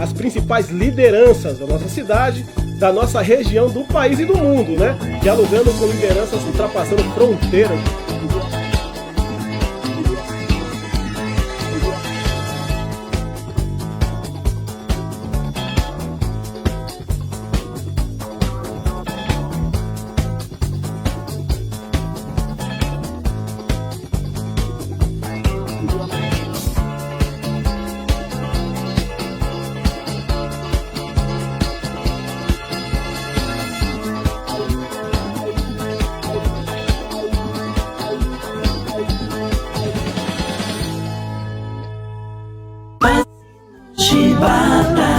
as principais lideranças da nossa cidade, da nossa região, do país e do mundo, né? Dialogando com lideranças, ultrapassando fronteiras.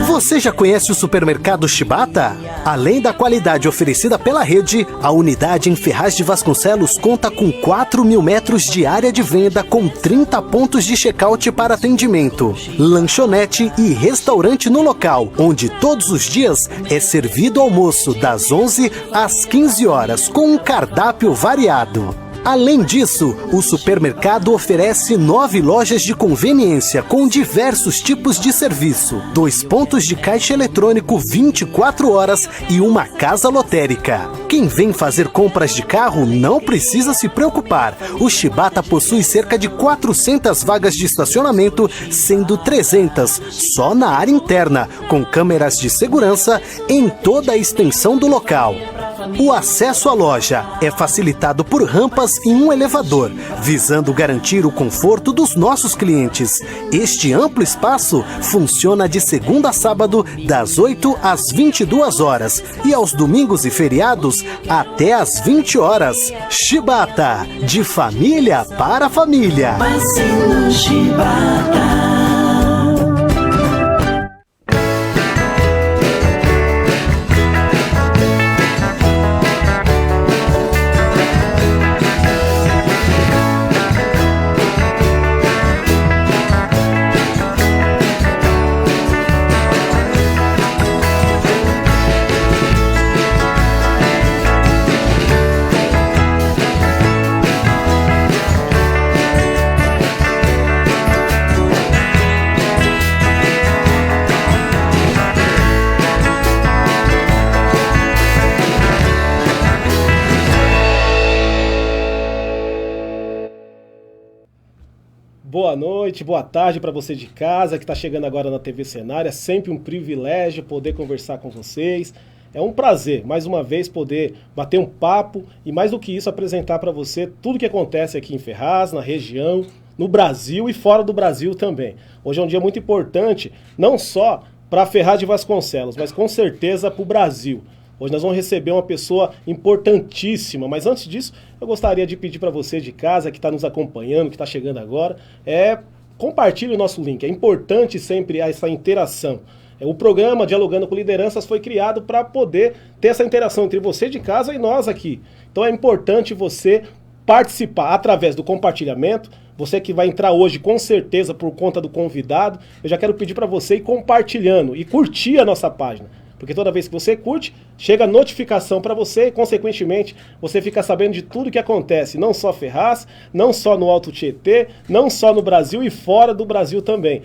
Você já conhece o supermercado Chibata? Além da qualidade oferecida pela rede, a unidade em Ferraz de Vasconcelos conta com 4.000 metros de área de venda com 30 pontos de check-out para atendimento, lanchonete e restaurante no local, onde todos os dias é servido almoço das 11 às 15 horas com um cardápio variado. Além disso, o supermercado oferece 9 lojas de conveniência com diversos tipos de serviço, 2 pontos de caixa eletrônico 24 horas e uma casa lotérica. Quem vem fazer compras de carro não precisa se preocupar. O Chibata possui cerca de 400 vagas de estacionamento, sendo 300 só na área interna, com câmeras de segurança em toda a extensão do local. O acesso à loja é facilitado por rampas e um elevador, visando garantir o conforto dos nossos clientes. Este amplo espaço funciona de segunda a sábado, das 8 às 22 horas e aos domingos e feriados até às 20 horas. Chibata, de família para família. Boa noite, boa tarde para você de casa que está chegando agora na TV Cenário. É sempre um privilégio poder conversar com vocês. É um prazer, mais uma vez, poder bater um papo e, mais do que isso, apresentar para você tudo que acontece aqui em Ferraz, na região, no Brasil e fora do Brasil também. Hoje é um dia muito importante, não só para Ferraz de Vasconcelos, mas com certeza para o Brasil. Hoje nós vamos receber uma pessoa importantíssima, mas antes disso, eu gostaria de pedir para você de casa, que está nos acompanhando, que está chegando agora, compartilhe o nosso link. É importante sempre essa interação. O programa Dialogando com Lideranças foi criado para poder ter essa interação entre você de casa e nós aqui. Então é importante você participar através do compartilhamento. Você que vai entrar hoje, com certeza, por conta do convidado, eu já quero pedir para você ir compartilhando e curtir a nossa página. Porque toda vez que você curte, chega notificação para você e, consequentemente, você fica sabendo de tudo que acontece, não só Ferraz, não só no Alto Tietê, não só no Brasil e fora do Brasil também.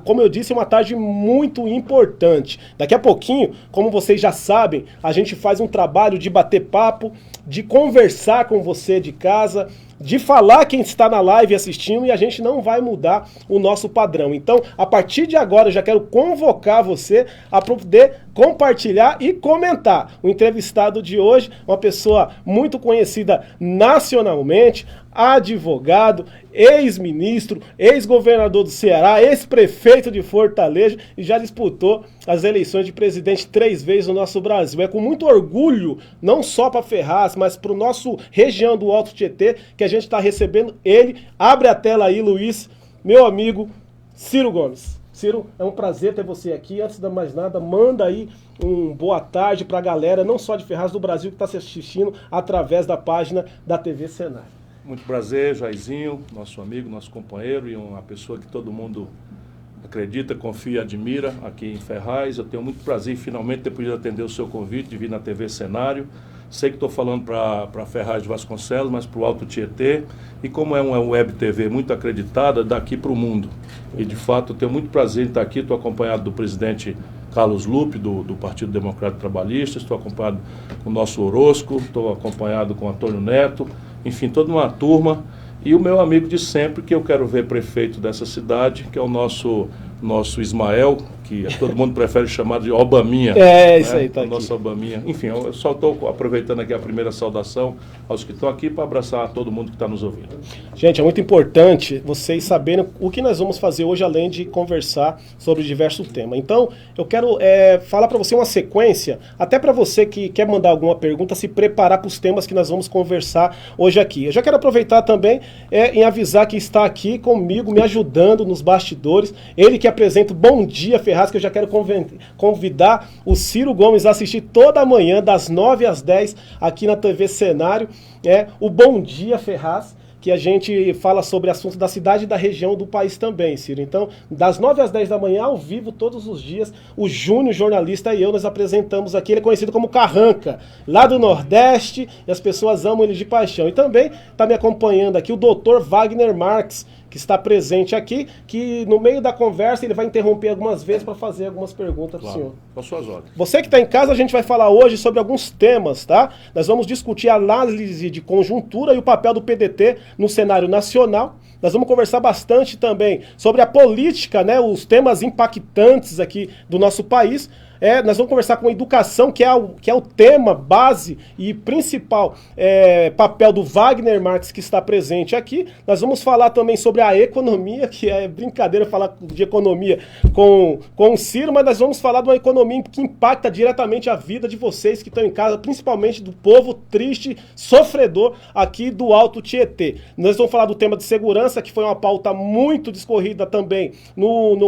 Como eu disse, é uma tarde muito importante. Daqui a pouquinho, como vocês já sabem, a gente faz um trabalho de bater papo, de conversar com você de casa, de falar quem está na live assistindo, e a gente não vai mudar o nosso padrão. Então, a partir de agora, eu já quero convocar você a poder compartilhar e comentar. O entrevistado de hoje, uma pessoa muito conhecida nacionalmente, advogado, ex-ministro, ex-governador do Ceará, ex-prefeito de Fortaleza e já disputou as eleições de presidente 3 vezes no nosso Brasil. É com muito orgulho, não só para Ferraz, mas para o nosso região do Alto Tietê, que a gente está recebendo ele. Abre a tela aí, Luiz, meu amigo Ciro Gomes. Ciro, é um prazer ter você aqui. Antes de mais nada, manda aí um boa tarde para a galera, não só de Ferraz, do Brasil, que está se assistindo através da página da TV Cenário. Muito prazer, Jairzinho, nosso amigo, nosso companheiro e uma pessoa que todo mundo acredita, confia, admira aqui em Ferraz. Eu tenho muito prazer em finalmente ter podido atender o seu convite de vir na TV Cenário. Sei que estou falando para Ferraz de Vasconcelos, mas para o Alto Tietê. E como é uma web TV muito acreditada, daqui para o mundo. E, de fato, eu tenho muito prazer em estar aqui. Estou acompanhado do presidente Carlos Lupe, do Partido Democrático Trabalhista, estou acompanhado com o nosso Orozco, estou acompanhado com o Antônio Neto, enfim, toda uma turma. E o meu amigo de sempre, que eu quero ver prefeito dessa cidade, que é o nosso Ismael, que todo mundo prefere chamar de Obaminha. Isso aí, tá aqui. O nosso Obaminha. Enfim, eu só estou aproveitando aqui a primeira saudação aos que estão aqui para abraçar todo mundo que está nos ouvindo. Gente, é muito importante vocês saberem o que nós vamos fazer hoje, além de conversar sobre diversos temas. Então, eu quero falar para você uma sequência, até para você que quer mandar alguma pergunta, se preparar para os temas que nós vamos conversar hoje aqui. Eu já quero aproveitar também em avisar que está aqui comigo, me ajudando nos bastidores, ele que apresenta o Bom Dia Ferraz, que eu já quero convidar o Ciro Gomes a assistir toda manhã, das 9 às 10, aqui na TV Cenário, o Bom Dia Ferraz, que a gente fala sobre assuntos da cidade e da região do país também, Ciro. Então, das 9 às 10 da manhã, ao vivo, todos os dias, o Júnior, jornalista, e eu, nós apresentamos aqui. Ele é conhecido como Carranca, lá do Nordeste, e as pessoas amam ele de paixão. E também está me acompanhando aqui o Dr. Wagner Marques, que está presente aqui, que no meio da conversa ele vai interromper algumas vezes para fazer algumas perguntas para o senhor. Com suas ordens. Você que está em casa, a gente vai falar hoje sobre alguns temas, tá? Nós vamos discutir a análise de conjuntura e o papel do PDT no cenário nacional. Nós vamos conversar bastante também sobre a política, né? Os temas impactantes aqui do nosso país. Nós vamos conversar com a educação, que é o tema base e principal papel do Wagner Marques, que está presente aqui. Nós vamos falar também sobre a economia, que é brincadeira falar de economia com o Ciro, mas nós vamos falar de uma economia que impacta diretamente a vida de vocês que estão em casa, principalmente do povo triste, sofredor aqui do Alto Tietê. Nós vamos falar do tema de segurança, que foi uma pauta muito discorrida também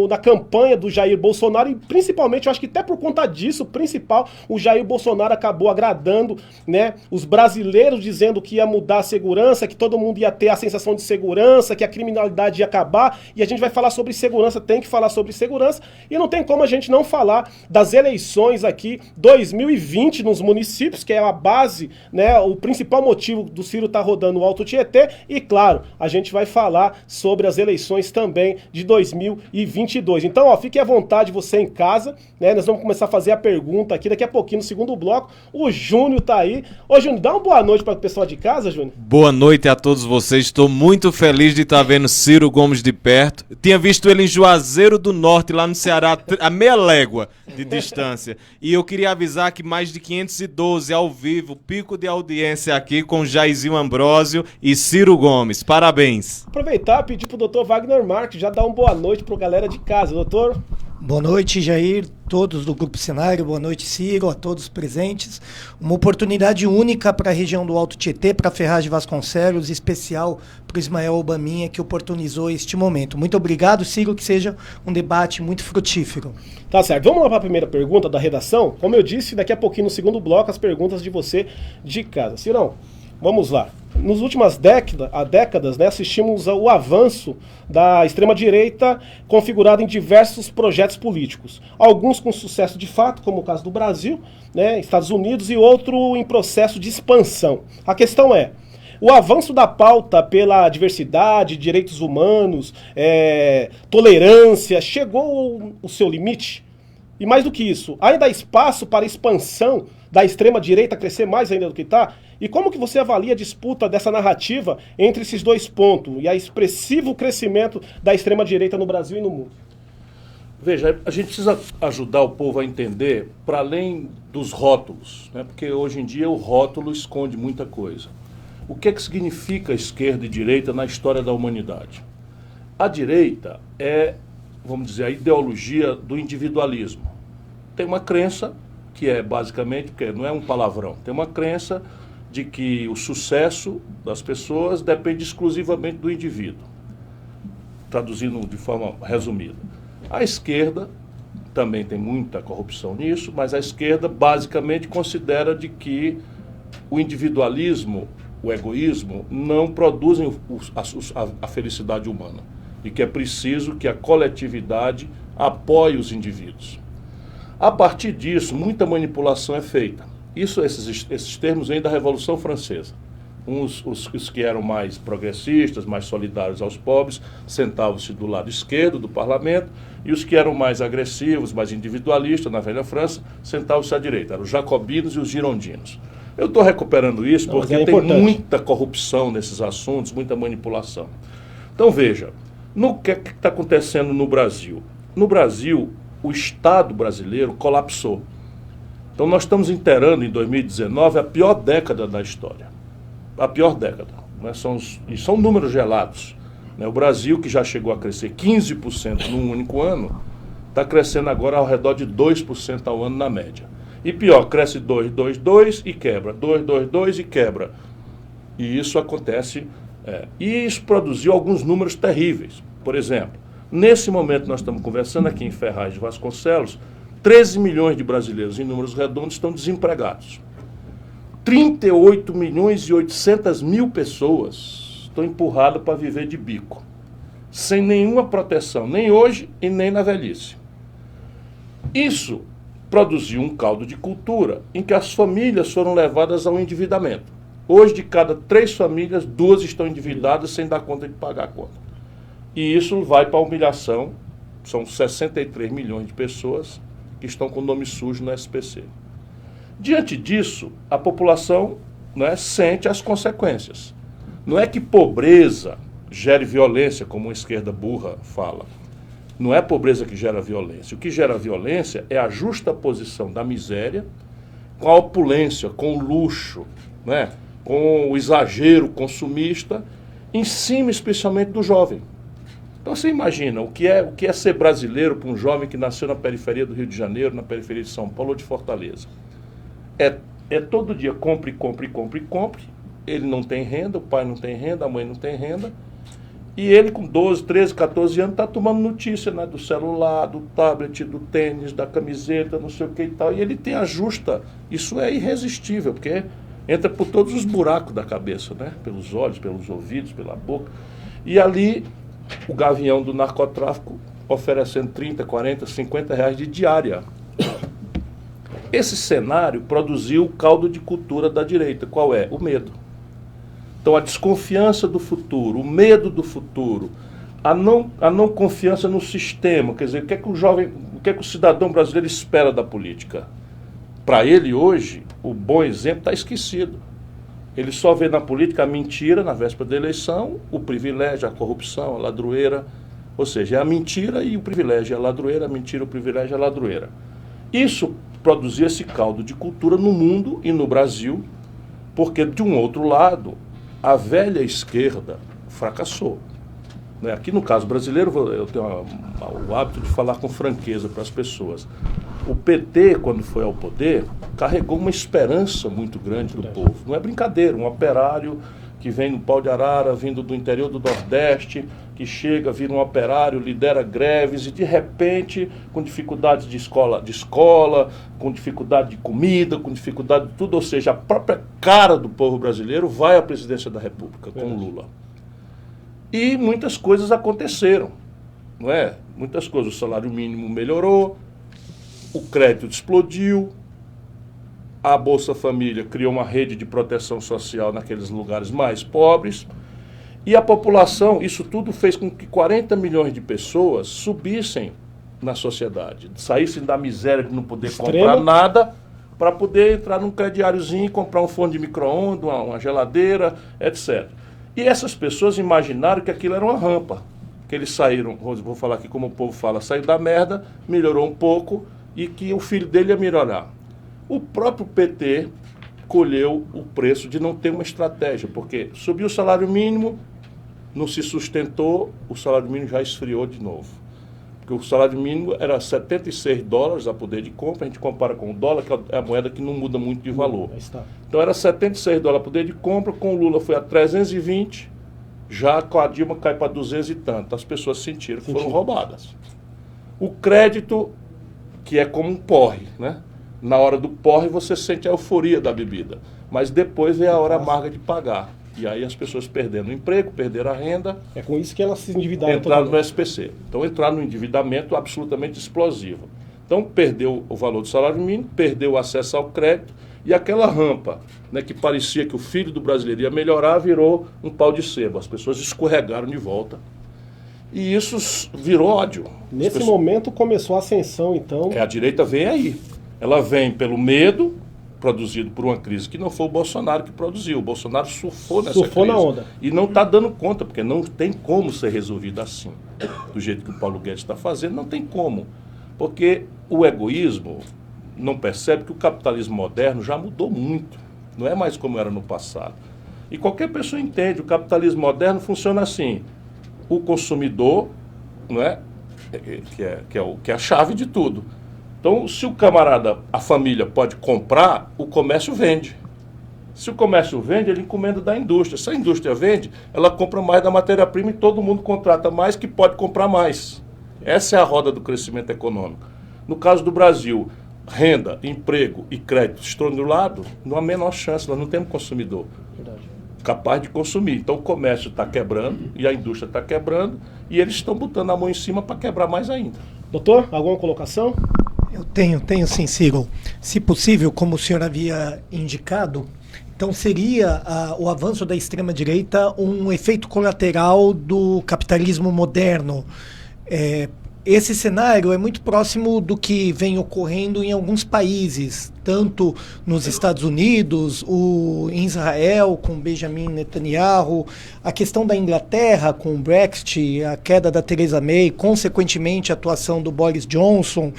na campanha do Jair Bolsonaro, e principalmente, eu acho que até por conta disso, principal, o Jair Bolsonaro acabou agradando, né, os brasileiros, dizendo que ia mudar a segurança, que todo mundo ia ter a sensação de segurança, que a criminalidade ia acabar, e a gente vai falar sobre segurança, tem que falar sobre segurança, e não tem como a gente não falar das eleições aqui 2020 nos municípios, que é a base, né, o principal motivo do Ciro estar rodando o Alto Tietê, e claro, a gente vai falar sobre as eleições também de 2022. Então, ó, fique à vontade você em casa, né, nós vamos começar a fazer a pergunta aqui daqui a pouquinho no segundo bloco. O Júnior tá aí. Ô, Júnior, dá uma boa noite para o pessoal de casa, Júnior. Boa noite a todos vocês. Estou muito feliz de estar vendo Ciro Gomes de perto. Tinha visto ele em Juazeiro do Norte, lá no Ceará, a meia légua de distância. E eu queria avisar que mais de 512 ao vivo, pico de audiência aqui com Jairzinho Ambrósio e Ciro Gomes. Parabéns. Aproveitar e pedir pro doutor Wagner Marques já dar uma boa noite pra galera de casa, doutor. Boa noite, Jair, todos do Grupo Cenário, boa noite, Ciro, a todos presentes. Uma oportunidade única para a região do Alto Tietê, para Ferraz de Vasconcelos, especial para o Ismael Obaminha, que oportunizou este momento. Muito obrigado, Ciro, que seja um debate muito frutífero. Tá certo, vamos lá para a primeira pergunta da redação. Como eu disse, daqui a pouquinho, no segundo bloco, as perguntas de você de casa. Cirão, vamos lá. Nas últimas décadas, né, assistimos ao avanço da extrema-direita configurada em diversos projetos políticos. Alguns com sucesso de fato, como o caso do Brasil, né, Estados Unidos, e outro em processo de expansão. A questão é, o avanço da pauta pela diversidade, direitos humanos, tolerância, chegou ao seu limite? E mais do que isso, ainda há espaço para a expansão da extrema-direita crescer mais ainda do que está? E como que você avalia a disputa dessa narrativa entre esses dois pontos e a expressivo crescimento da extrema-direita no Brasil e no mundo? Veja, a gente precisa ajudar o povo a entender, para além dos rótulos, né? Porque hoje em dia o rótulo esconde muita coisa. O que é que significa esquerda e direita na história da humanidade? A direita é, vamos dizer, a ideologia do individualismo. Tem uma crença, que é basicamente, porque não é um palavrão, tem uma crença de que o sucesso das pessoas depende exclusivamente do indivíduo. Traduzindo de forma resumida. A esquerda também tem muita corrupção nisso, mas a esquerda basicamente considera de que o individualismo, o egoísmo, não produzem a felicidade humana. E que é preciso que a coletividade apoie os indivíduos. A partir disso, muita manipulação é feita. Esses termos vêm da Revolução Francesa. os que eram mais progressistas, mais solidários aos pobres, sentavam-se do lado esquerdo do parlamento, e os que eram mais agressivos, mais individualistas, na velha França, sentavam-se à direita. Eram os jacobinos e os girondinos. Eu estou recuperando isso porque tem muita corrupção nesses assuntos, muita manipulação. Então veja, no que está acontecendo no Brasil? No Brasil, o Estado brasileiro colapsou. Então nós estamos inteirando em 2019 a pior década da história. A pior década. Né? São números gelados. Né? O Brasil, que já chegou a crescer 15% num único ano, está crescendo agora ao redor de 2% ao ano na média. E pior, cresce 2 e quebra, 2 e quebra. E isso acontece, e isso produziu alguns números terríveis. Por exemplo, nesse momento nós estamos conversando aqui em Ferraz de Vasconcelos, 13 milhões de brasileiros, em números redondos, estão desempregados. 38 milhões e 800 mil pessoas estão empurradas para viver de bico, sem nenhuma proteção, nem hoje e nem na velhice. Isso produziu um caldo de cultura em que as famílias foram levadas ao endividamento. Hoje, de cada 3 famílias, 2 estão endividadas sem dar conta de pagar a conta. E isso vai para a humilhação. São 63 milhões de pessoas que estão com nome sujo no SPC. Diante disso, a população, né, sente as consequências. Não é que pobreza gere violência, como a esquerda burra fala. Não é a pobreza que gera violência. O que gera violência é a justaposição da miséria com a opulência, com o luxo, né, com o exagero consumista, em cima especialmente do jovem. Então você imagina o que é ser brasileiro para um jovem que nasceu na periferia do Rio de Janeiro, na periferia de São Paulo ou de Fortaleza. É todo dia compre. Ele não tem renda, o pai não tem renda, a mãe não tem renda. E ele com 12, 13, 14 anos está tomando notícia, né, do celular, do tablet, do tênis, da camiseta, não sei o que e tal. E ele tem a justa. Isso é irresistível, porque entra por todos os buracos da cabeça, né? Pelos olhos, pelos ouvidos, pela boca. E ali o gavião do narcotráfico oferecendo 30, 40, 50 reais de diária. Esse cenário produziu o caldo de cultura da direita. Qual é? O medo. Então a desconfiança do futuro, o medo do futuro, a não confiança no sistema. Quer dizer, o que é que o cidadão brasileiro espera da política? Para ele hoje, o bom exemplo está esquecido. Ele só vê na política a mentira na véspera da eleição, o privilégio, a corrupção, a ladroeira. Ou seja, é a mentira e o privilégio, é a ladroeira, a mentira, o privilégio, é a ladroeira. Isso produzia esse caldo de cultura no mundo e no Brasil, porque, de um outro lado, a velha esquerda fracassou. Né? Aqui no caso brasileiro, eu tenho o hábito de falar com franqueza para as pessoas. O PT, quando foi ao poder, carregou uma esperança muito grande do povo. Não é brincadeira, um operário que vem no pau de arara, vindo do interior do Nordeste, que chega, vira um operário, lidera greves e, de repente, com dificuldades de escola, com dificuldade de comida, com dificuldade de tudo, ou seja, a própria cara do povo brasileiro vai à presidência da República com Lula. E muitas coisas aconteceram, não é? Muitas coisas, o salário mínimo melhorou, o crédito explodiu, a Bolsa Família criou uma rede de proteção social naqueles lugares mais pobres, e a população, isso tudo fez com que 40 milhões de pessoas subissem na sociedade, saíssem da miséria de não poder comprar nada, para poder entrar num crediáriozinho e comprar um forno de micro-ondas, uma geladeira, etc. E essas pessoas imaginaram que aquilo era uma rampa, que eles saíram, vou falar aqui como o povo fala, saiu da merda, melhorou um pouco, e que o filho dele ia melhorar. O próprio PT colheu o preço de não ter uma estratégia, porque subiu o salário mínimo, não se sustentou, o salário mínimo já esfriou de novo. Porque o salário mínimo era $76 a poder de compra, a gente compara com o dólar, que é a moeda que não muda muito de valor. Então era $76 a poder de compra, com o Lula foi a 320, já com a Dilma cai para 200 e tanto. As pessoas sentiram que foram roubadas. O crédito, que é como um porre, né? Na hora do porre você sente a euforia da bebida, mas depois vem a hora amarga de pagar. E aí as pessoas perderam o emprego, perderam a renda. É com isso que elas se endividaram. Entraram no SPC. Então entraram no endividamento absolutamente explosivo. Então perdeu o valor do salário mínimo, perdeu o acesso ao crédito E aquela rampa, né, que parecia que o filho do brasileiro ia melhorar, virou um pau de sebo. As pessoas escorregaram de volta. E isso virou ódio. Nesse momento começou a ascensão, então. A direita vem aí. Ela vem pelo medo, produzido por uma crise que não foi o Bolsonaro que produziu. O Bolsonaro surfou nessa crise. Na onda. E não está dando conta, porque não tem como ser resolvido assim. Do jeito que o Paulo Guedes está fazendo, não tem como. Porque o egoísmo não percebe que o capitalismo moderno já mudou muito. Não é mais como era no passado. E qualquer pessoa entende, o capitalismo moderno funciona assim. O consumidor, não é? Que é a chave de tudo. Então, se o camarada, a família pode comprar, o comércio vende. Se o comércio vende, ele encomenda da indústria. Se a indústria vende, ela compra mais da matéria-prima e todo mundo contrata mais que pode comprar mais. Essa é a roda do crescimento econômico. No caso do Brasil, renda, emprego e crédito estrangulado, não há menor chance, nós não temos consumidor capaz de consumir. Então o comércio está quebrando e a indústria está quebrando e eles estão botando a mão em cima para quebrar mais ainda. Doutor, alguma colocação? Eu tenho sim, Ciro. Se possível, como o senhor havia indicado, então seria o avanço da extrema-direita um efeito colateral do capitalismo moderno. Esse cenário é muito próximo do que vem ocorrendo em alguns países, tanto nos Estados Unidos, em Israel, com Benjamin Netanyahu, a questão da Inglaterra, com o Brexit, a queda da Theresa May, consequentemente a atuação do Boris Johnson.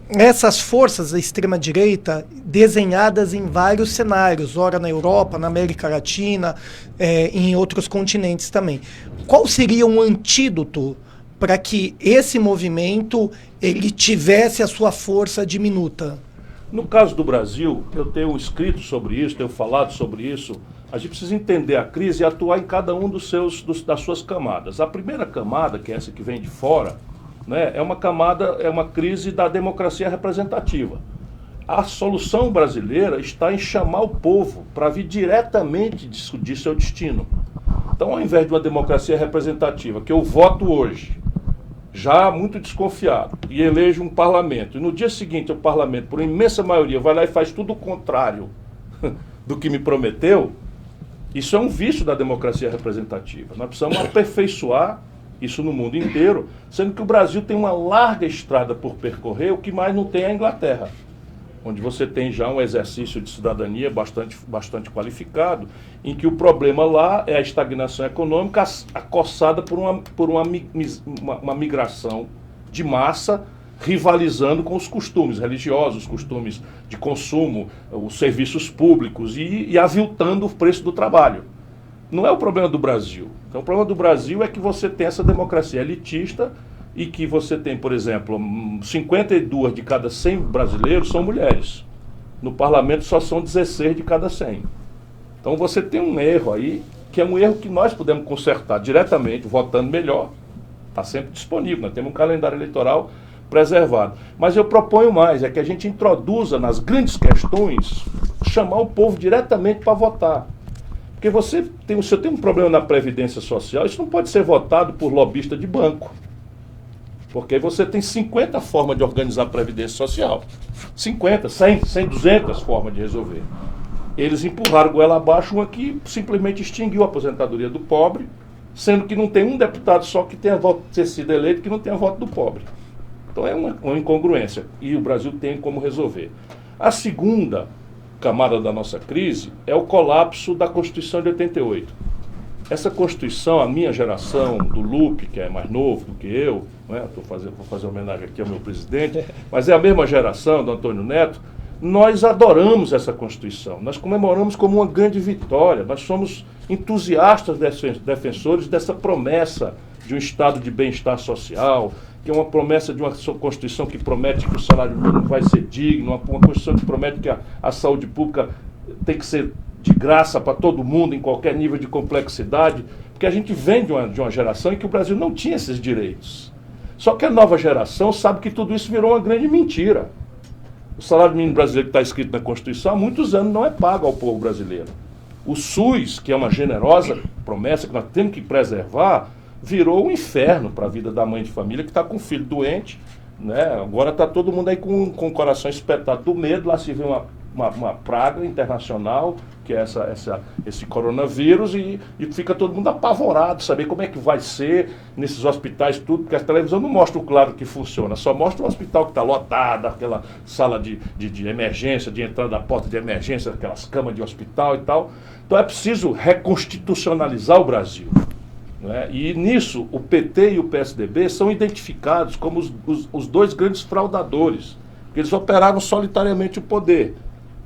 Essas forças da extrema-direita desenhadas em vários cenários, ora na Europa, na América Latina, em outros continentes também. Qual seria um antídoto para que esse movimento ele tivesse a sua força diminuta? No caso do Brasil, eu tenho escrito sobre isso, tenho falado sobre isso. A gente precisa entender a crise e atuar em cada um das suas camadas. A primeira camada, que é essa que vem de fora, né, é uma crise da democracia representativa. A solução brasileira está em chamar o povo para vir diretamente discutir seu destino. Então, ao invés de uma democracia representativa, que eu voto hoje, já muito desconfiado, e elejo um parlamento, e no dia seguinte o parlamento, por imensa maioria, vai lá e faz tudo o contrário do que me prometeu, isso é um vício da democracia representativa. Nós precisamos aperfeiçoar isso no mundo inteiro, sendo que o Brasil tem uma larga estrada por percorrer, o que mais não tem é a Inglaterra, onde você tem já um exercício de cidadania bastante qualificado, em que o problema lá é a estagnação econômica acossada por uma migração de massa, rivalizando com os costumes religiosos, os costumes de consumo, os serviços públicos e aviltando o preço do trabalho. Não é o problema do Brasil. Então, o problema do Brasil é que você tem essa democracia elitista e que você tem, por exemplo, 52 de cada 100 brasileiros são mulheres. No parlamento só são 16 de cada 100. Então você tem um erro aí, que é um erro que nós podemos consertar diretamente, votando melhor. Está sempre disponível, nós temos um calendário eleitoral preservado. Mas eu proponho mais, é que a gente introduza nas grandes questões, chamar o povo diretamente para votar. Porque você tem um problema na Previdência Social, isso não pode ser votado por lobista de banco. Porque você tem 50 formas de organizar a Previdência Social. 50, 100, 200 formas de resolver. Eles empurraram goela abaixo uma que simplesmente extinguiu a aposentadoria do pobre, sendo que não tem um deputado só que tenha ter sido eleito que não tenha voto do pobre. Então é uma incongruência. E o Brasil tem como resolver. A segunda camada da nossa crise é o colapso da Constituição de 88. Essa Constituição, a minha geração, do Lupe, que é mais novo do que eu, né? Vou fazer homenagem aqui ao meu presidente, mas é a mesma geração do Antônio Neto, nós adoramos essa Constituição, nós comemoramos como uma grande vitória, nós somos entusiastas defensores dessa promessa de um estado de bem-estar social, que é uma promessa de uma Constituição que promete que o salário mínimo vai ser digno, uma Constituição que promete que a saúde pública tem que ser de graça para todo mundo, em qualquer nível de complexidade, porque a gente vem de uma geração em que o Brasil não tinha esses direitos. Só que a nova geração sabe que tudo isso virou uma grande mentira. O salário mínimo brasileiro que está escrito na Constituição há muitos anos não é pago ao povo brasileiro. O SUS, que é uma generosa promessa que nós temos que preservar, virou um inferno para a vida da mãe de família que está com um filho doente, né? Agora está todo mundo aí com o coração espetado do medo, lá se vê uma praga internacional, que é esse coronavírus, e fica todo mundo apavorado, saber como é que vai ser nesses hospitais, tudo, porque a televisão não mostra o claro que funciona, só mostra o hospital que está lotado, aquela sala de emergência, de entrada da porta de emergência, aquelas camas de hospital e tal. Então é preciso reconstitucionalizar o Brasil. Né? E nisso, o PT e o PSDB são identificados como os dois grandes fraudadores, porque eles operaram solitariamente o poder.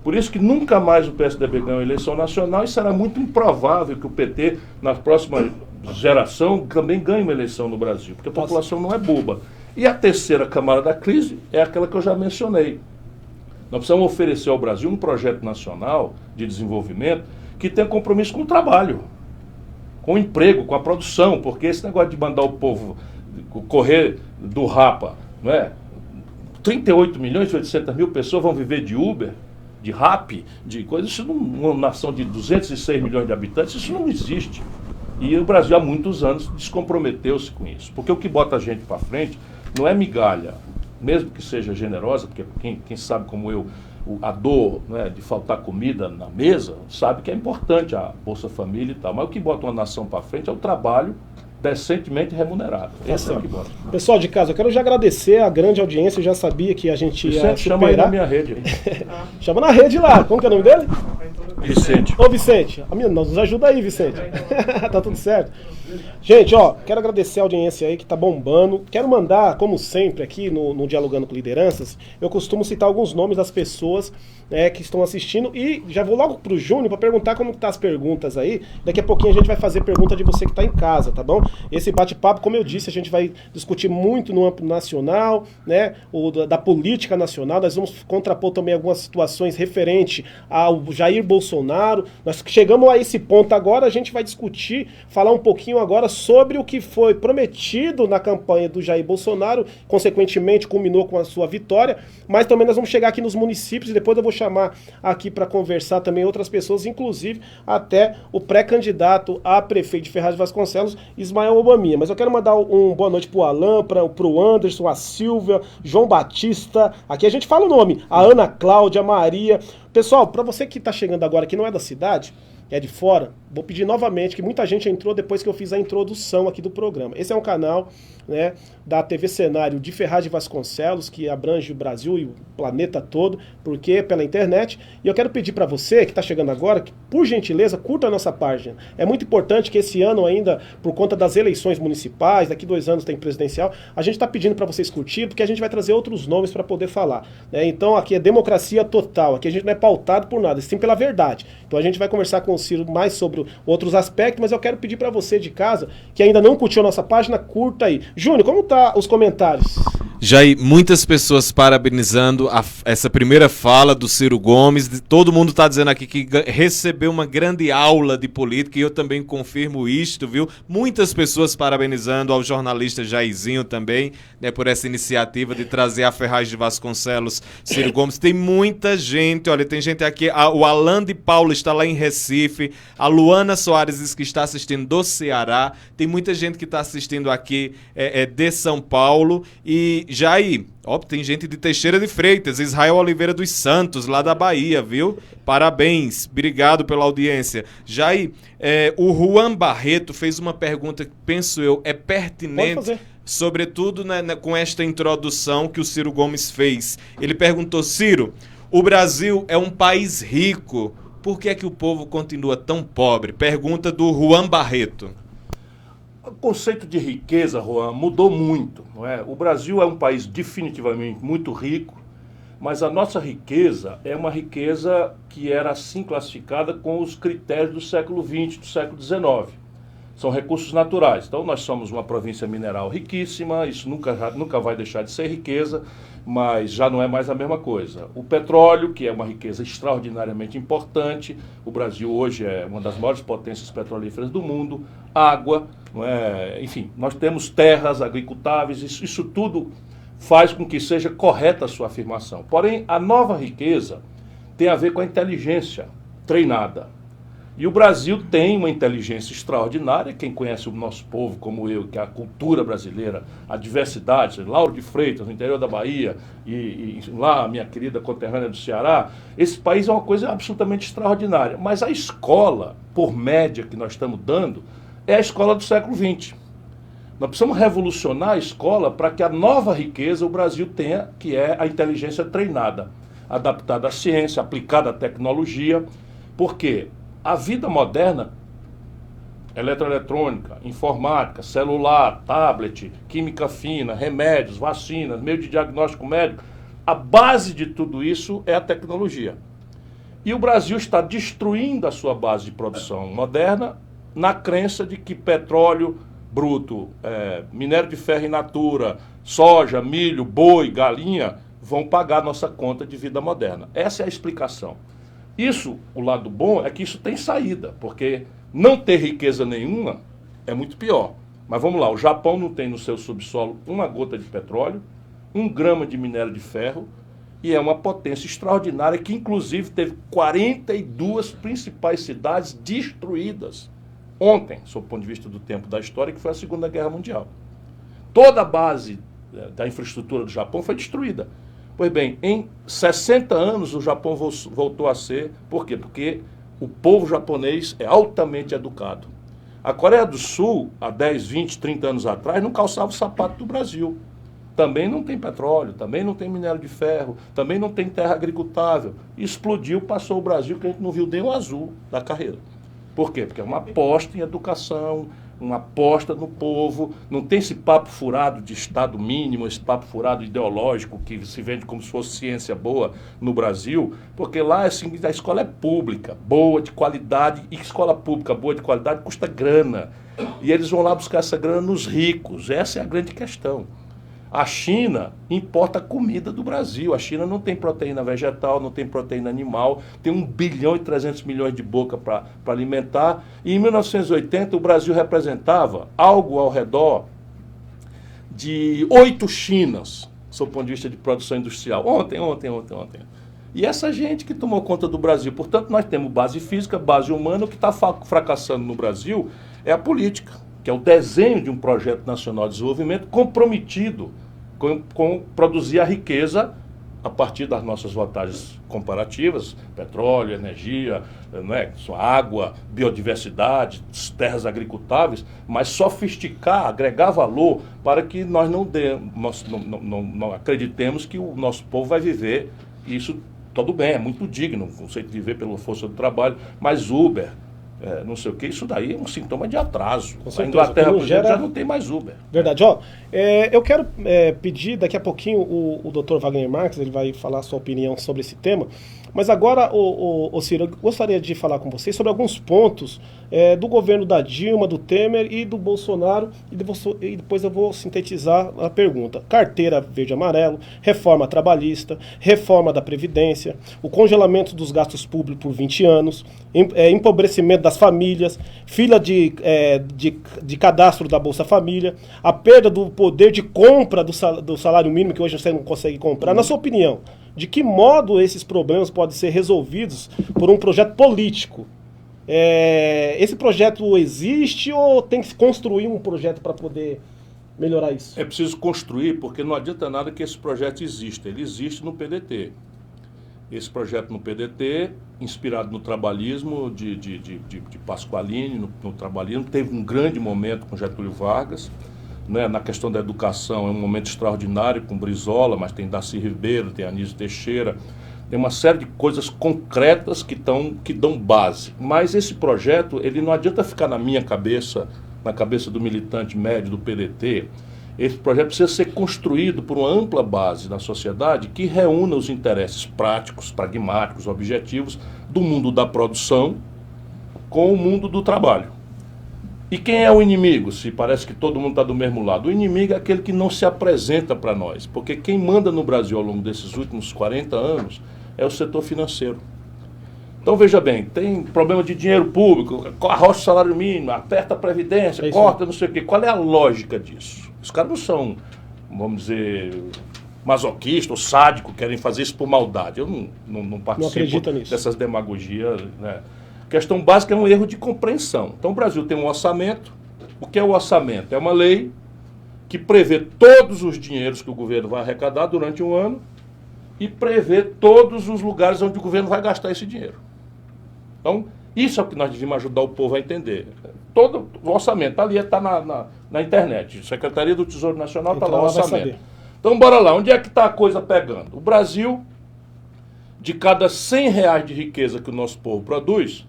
Por isso que nunca mais o PSDB ganhou a eleição nacional, e será muito improvável que o PT, na próxima geração, também ganhe uma eleição no Brasil, porque a população não é boba. E a terceira camada da crise é aquela que eu já mencionei. Nós precisamos oferecer ao Brasil um projeto nacional de desenvolvimento que tenha compromisso com o trabalho, com o emprego, com a produção, porque esse negócio de mandar o povo correr do rapa, não é? 38 milhões e 800 mil pessoas vão viver de Uber, de Rappi, de coisas, isso numa nação de 206 milhões de habitantes, isso não existe. E o Brasil há muitos anos descomprometeu-se com isso, porque o que bota a gente para frente não é migalha, mesmo que seja generosa, porque quem sabe como eu, a dor, né, de faltar comida na mesa, sabe que é importante a Bolsa Família e tal, mas o que bota uma nação para frente é o trabalho decentemente remunerado. Esse é o que bota. Pessoal de casa, eu quero já agradecer a grande audiência, eu já sabia que a gente ia superar. Chama aí na minha rede. Chama na rede lá, como que é o nome dele? Vicente. Ô Vicente, nos ajuda aí, Vicente. Tá tudo certo? Gente, ó, quero agradecer a audiência aí que tá bombando. Quero mandar, como sempre, aqui no Dialogando com Lideranças, eu costumo citar alguns nomes das pessoas que estão assistindo, e já vou logo pro Júnior para perguntar como tá as perguntas aí. Daqui a pouquinho a gente vai fazer pergunta de você que tá em casa, tá bom? Esse bate-papo, como eu disse, a gente vai discutir muito no âmbito nacional, né, da política nacional. Nós vamos contrapor também algumas situações referentes ao Jair Bolsonaro. Nós chegamos a esse ponto agora, a gente vai discutir, falar um pouquinho agora sobre o que foi prometido na campanha do Jair Bolsonaro, consequentemente culminou com a sua vitória, mas também nós vamos chegar aqui nos municípios e depois eu vou chamar aqui para conversar também outras pessoas, inclusive até o pré-candidato a prefeito de Ferraz de Vasconcelos, Ismael Obaminha. Mas eu quero mandar um boa noite pro Alan, pro Anderson, a Silvia, João Batista, aqui a gente fala o nome, a Ana Cláudia, a Maria. Pessoal, para você que está chegando agora, que não é da cidade, é de fora, vou pedir novamente, que muita gente entrou depois que eu fiz a introdução aqui do programa. Esse é um canal, né, da TV Cenário de Ferraz de Vasconcelos, que abrange o Brasil e o planeta todo, porque pela internet. E eu quero pedir para você que está chegando agora, que por gentileza, curta a nossa página. É muito importante que esse ano ainda, por conta das eleições municipais, daqui 2 anos tem presidencial, a gente está pedindo para vocês curtirem, porque a gente vai trazer outros nomes para poder falar, né? Então aqui é democracia total, aqui a gente não é pautado por nada, sim pela verdade. Então a gente vai conversar com o Ciro mais sobre outros aspectos, mas eu quero pedir para você de casa, que ainda não curtiu a nossa página, curta aí. Júnior, como tá os comentários? Jair, muitas pessoas parabenizando essa primeira fala do Ciro Gomes. Todo mundo está dizendo aqui que recebeu uma grande aula de política, e eu também confirmo isto, viu? Muitas pessoas parabenizando ao jornalista Jairzinho também, né, por essa iniciativa de trazer a Ferraz de Vasconcelos Ciro Gomes. Tem muita gente, olha, tem gente aqui, o Alan de Paula está lá em Recife, a Luana Soares diz que está assistindo do Ceará, tem muita gente que está assistindo aqui de São Paulo, e Jair, ó, tem gente de Teixeira de Freitas, Israel Oliveira dos Santos, lá da Bahia, viu? Parabéns, obrigado pela audiência. Jair, o Juan Barreto fez uma pergunta que, penso eu, é pertinente, sobretudo com esta introdução que o Ciro Gomes fez. Ele perguntou: Ciro, o Brasil é um país rico, por que é que o povo continua tão pobre? Pergunta do Juan Barreto. O conceito de riqueza, Juan, mudou muito, não é? O Brasil é um país definitivamente muito rico, mas a nossa riqueza é uma riqueza que era assim classificada com os critérios do século XX, do século XIX. São recursos naturais. Então nós somos uma província mineral riquíssima, isso nunca vai deixar de ser riqueza, mas já não é mais a mesma coisa. O petróleo, que é uma riqueza extraordinariamente importante, o Brasil hoje é uma das maiores potências petrolíferas do mundo, água, não é? Enfim, nós temos terras agricultáveis, isso tudo faz com que seja correta a sua afirmação. Porém, a nova riqueza tem a ver com a inteligência treinada. E o Brasil tem uma inteligência extraordinária. Quem conhece o nosso povo, como eu, que é a cultura brasileira, a diversidade, Lauro de Freitas, no interior da Bahia, e lá, minha querida conterrânea do Ceará, esse país é uma coisa absolutamente extraordinária. Mas a escola, por média que nós estamos dando, é a escola do século XX. Nós precisamos revolucionar a escola para que a nova riqueza o Brasil tenha, que é a inteligência treinada, adaptada à ciência, aplicada à tecnologia. Por quê? A vida moderna, eletroeletrônica, informática, celular, tablet, química fina, remédios, vacinas, meio de diagnóstico médico, a base de tudo isso é a tecnologia. E o Brasil está destruindo a sua base de produção moderna na crença de que petróleo bruto, minério de ferro in natura, soja, milho, boi, galinha, vão pagar nossa conta de vida moderna. Essa é a explicação. Isso, o lado bom é que isso tem saída, porque não ter riqueza nenhuma é muito pior. Mas vamos lá, o Japão não tem no seu subsolo uma gota de petróleo, 1 grama de minério de ferro, e é uma potência extraordinária que inclusive teve 42 principais cidades destruídas ontem, sob o ponto de vista do tempo da história, que foi a Segunda Guerra Mundial. Toda a base da infraestrutura do Japão foi destruída. Pois bem, em 60 anos o Japão voltou a ser, por quê? Porque o povo japonês é altamente educado. A Coreia do Sul, há 10, 20, 30 anos atrás, não calçava o sapato do Brasil. Também não tem petróleo, também não tem minério de ferro, também não tem terra agricultável. Explodiu, passou o Brasil, que a gente não viu nem o azul da carreira. Por quê? Porque é uma aposta em educação, uma aposta no povo, não tem esse papo furado de Estado mínimo, esse papo furado ideológico que se vende como se fosse ciência boa no Brasil, porque lá assim, a escola é pública, boa, de qualidade, e escola pública boa, de qualidade, custa grana. E eles vão lá buscar essa grana nos ricos, essa é a grande questão. A China importa a comida do Brasil. A China não tem proteína vegetal, não tem proteína animal, tem 1 bilhão e 300 milhões de boca para alimentar. E em 1980 o Brasil representava algo ao redor de 8 Chinas, sob o ponto de vista de produção industrial. Ontem. E essa gente que tomou conta do Brasil. Portanto, nós temos base física, base humana. O que está fracassando no Brasil é a política, que é o desenho de um projeto nacional de desenvolvimento comprometido com produzir a riqueza a partir das nossas vantagens comparativas, petróleo, energia, água, biodiversidade, terras agricultáveis, mas sofisticar, agregar valor para que nós não acreditemos que o nosso povo vai viver isso tudo bem, é muito digno, o conceito de viver pela força do trabalho, mas Uber, não sei o que, isso daí é um sintoma de atraso. A Inglaterra, por exemplo, já não tem mais Uber. Verdade. Eu quero pedir, daqui a pouquinho, o Dr. Wagner Marques, ele vai falar a sua opinião sobre esse tema, mas agora, Ciro, eu gostaria de falar com vocês sobre alguns pontos do governo da Dilma, do Temer e do Bolsonaro, e depois eu vou sintetizar a pergunta. Carteira verde e amarelo, reforma trabalhista, reforma da Previdência, o congelamento dos gastos públicos por 20 anos, empobrecimento das famílias, fila de cadastro da Bolsa Família, a perda do poder de compra do salário mínimo, que hoje você não consegue comprar. Na sua opinião, de que modo esses problemas podem ser resolvidos por um projeto político? Esse projeto existe ou tem que se construir um projeto para poder melhorar isso? É preciso construir, porque não adianta nada que esse projeto exista. Ele existe no PDT. Esse projeto no PDT, inspirado no trabalhismo de Pasqualini, no trabalhismo, teve um grande momento com Getúlio Vargas, né? Na questão da educação é um momento extraordinário com Brizola, mas tem Darcy Ribeiro, tem Anísio Teixeira, tem uma série de coisas concretas que dão base. Mas esse projeto, ele não adianta ficar na minha cabeça, na cabeça do militante médio do PDT. Esse projeto precisa ser construído por uma ampla base na sociedade que reúna os interesses práticos, pragmáticos, objetivos do mundo da produção com o mundo do trabalho. E quem é o inimigo? Se parece que todo mundo está do mesmo lado. O inimigo é aquele que não se apresenta para nós, porque quem manda no Brasil ao longo desses últimos 40 anos é o setor financeiro. Então, veja bem, tem problema de dinheiro público, arrocha o salário mínimo, aperta a Previdência, corta não sei o quê. Qual é a lógica disso? Os caras não são, vamos dizer, masoquistas ou sádicos, querem fazer isso por maldade. Eu não participo dessas demagogias, né? questão básica é um erro de compreensão. Então o Brasil tem um orçamento. O que é o orçamento? É uma lei que prevê todos os dinheiros que o governo vai arrecadar durante um ano e prevê todos os lugares onde o governo vai gastar esse dinheiro. Então, isso é o que nós devíamos ajudar o povo a entender. Todo o orçamento ali está na internet. Secretaria do Tesouro Nacional está lá o orçamento. Então, bora lá. Onde é que está a coisa pegando? O Brasil, de cada R$100 de riqueza que o nosso povo produz,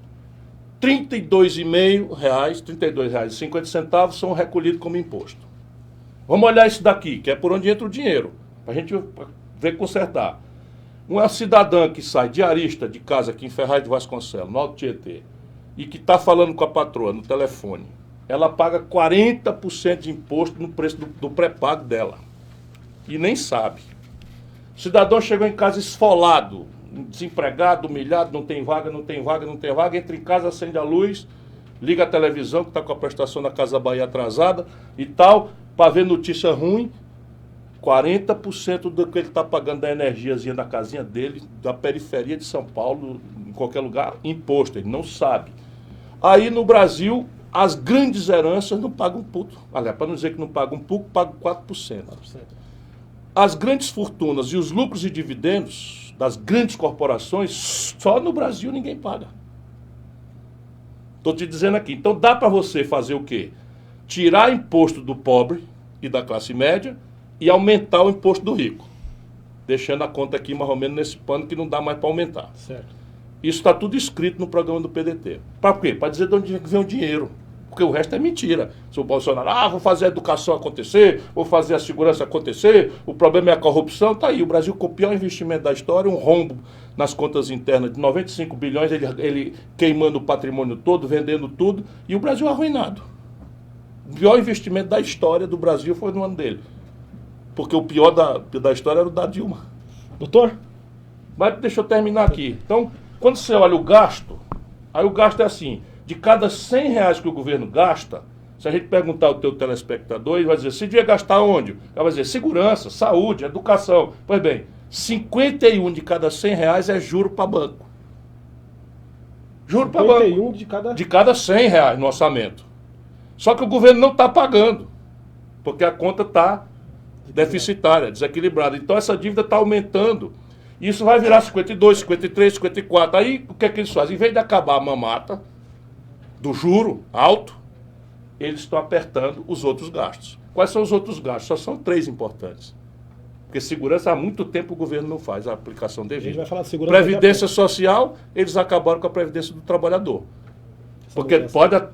R$32,50, R$32,50 são recolhidos como imposto. Vamos olhar isso daqui, que é por onde entra o dinheiro, para a gente ver consertar. Uma cidadã que sai diarista de casa aqui em Ferraz de Vasconcelos, no Alto Tietê, e que está falando com a patroa no telefone, ela paga 40% de imposto no preço do pré-pago dela. E nem sabe. O cidadão chegou em casa esfolado, desempregado, humilhado, não tem vaga, entra em casa, acende a luz, liga a televisão, que está com a prestação da Casa Bahia atrasada e tal, para ver notícia ruim. 40% do que ele está pagando da energiazinha da casinha dele, da periferia de São Paulo, em qualquer lugar, imposto, ele não sabe. Aí no Brasil, as grandes heranças não pagam puto. Aliás, para não dizer que não pagam pouco, pagam 4%. As grandes fortunas e os lucros e dividendos das grandes corporações, só no Brasil ninguém paga. Estou te dizendo aqui. Então dá para você fazer o quê? Tirar imposto do pobre e da classe média e aumentar o imposto do rico. Deixando a conta aqui mais ou menos nesse pano que não dá mais para aumentar. Certo. Isso está tudo escrito no programa do PDT. Para quê? Para dizer de onde vem o dinheiro. Porque o resto é mentira. Se o Bolsonaro, vou fazer a educação acontecer, vou fazer a segurança acontecer, o problema é a corrupção, tá aí. O Brasil com o pior investimento da história, um rombo nas contas internas de 95 bilhões, ele queimando o patrimônio todo, vendendo tudo, e o Brasil arruinado. O pior investimento da história do Brasil foi no ano dele. Porque o pior da história era o da Dilma. Doutor? Mas deixa eu terminar aqui. Então, quando você olha o gasto, aí o gasto é assim, de cada R$100 que o governo gasta, se a gente perguntar ao teu telespectador, ele vai dizer, você devia gastar onde? Ele vai dizer, segurança, saúde, educação. Pois bem, 51 de cada R$100 é juro para banco. Juro para banco. 51 de cada R$100 no orçamento. Só que o governo não está pagando, porque a conta está deficitária, desequilibrada. Então essa dívida está aumentando. E isso vai virar 52, 53, 54. Aí o que é que eles fazem? Em vez de acabar a mamata do juro alto, eles estão apertando os outros gastos. Quais são os outros gastos? Só são 3 importantes. Porque segurança há muito tempo o governo não faz a aplicação devida. A gente vai falar de segurança. Previdência social, eles acabaram com a previdência do trabalhador. Porque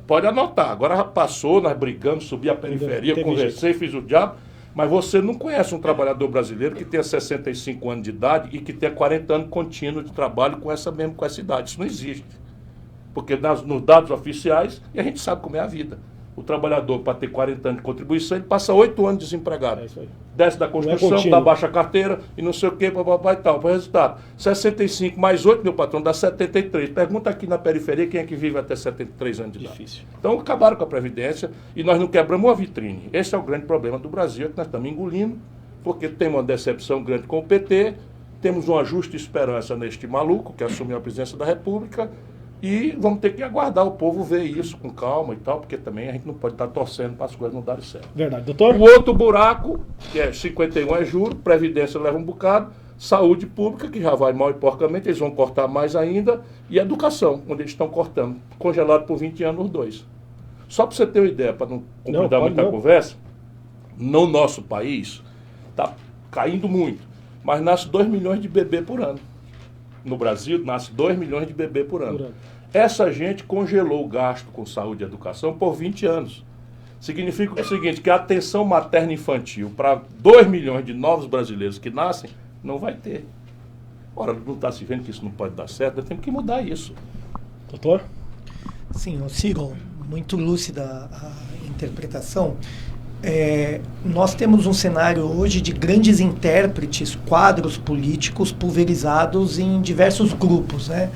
pode anotar, agora passou, nós brigamos, subi a periferia, conversei, fiz o diabo, mas você não conhece um trabalhador brasileiro que tenha 65 anos de idade e que tenha 40 anos contínuo de trabalho com essa idade. Isso não existe. Porque nos dados oficiais, e a gente sabe como é a vida. O trabalhador, para ter 40 anos de contribuição, ele passa 8 anos desempregado. É isso aí. Desce da construção, da baixa carteira e não sei o que, papapá e tal. Para o resultado, 65 mais 8, meu patrão, dá 73. Pergunta aqui na periferia quem é que vive até 73 anos de idade. Difícil. Então acabaram com a Previdência e nós não quebramos uma vitrine. Esse é o grande problema do Brasil, é que nós estamos engolindo, porque tem uma decepção grande com o PT, temos uma justa esperança neste maluco que assumiu a presidência da República. E vamos ter que aguardar o povo ver isso com calma e tal, porque também a gente não pode estar torcendo para as coisas não darem certo. Verdade, doutor? O outro buraco, que é 51 é juro, Previdência leva um bocado, saúde pública, que já vai mal e porcamente, eles vão cortar mais ainda, e educação, onde eles estão cortando, congelado por 20 anos os dois. Só para você ter uma ideia, para não completar muita conversa, no nosso país está caindo muito, mas nasce 2 milhões de bebês por ano. No Brasil, nasce 2 milhões de bebês por ano. Essa gente congelou o gasto com saúde e educação por 20 anos. Significa o seguinte, que a atenção materna infantil para 2 milhões de novos brasileiros que nascem, não vai ter. Ora, não está se vendo que isso não pode dar certo, nós temos que mudar isso. Doutor? Sim, Ciro, muito lúcida a interpretação. Nós temos um cenário hoje de grandes intérpretes, quadros políticos pulverizados em diversos grupos, né?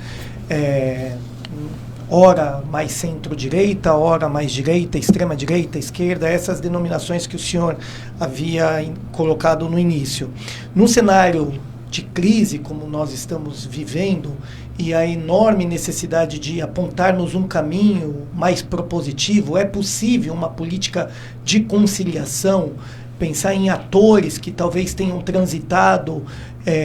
Ora mais centro-direita, ora mais direita, extrema-direita, esquerda, essas denominações que o senhor havia colocado no início. Num cenário de crise como nós estamos vivendo, e a enorme necessidade de apontar-nos um caminho mais propositivo, é possível uma política de conciliação, pensar em atores que talvez tenham transitado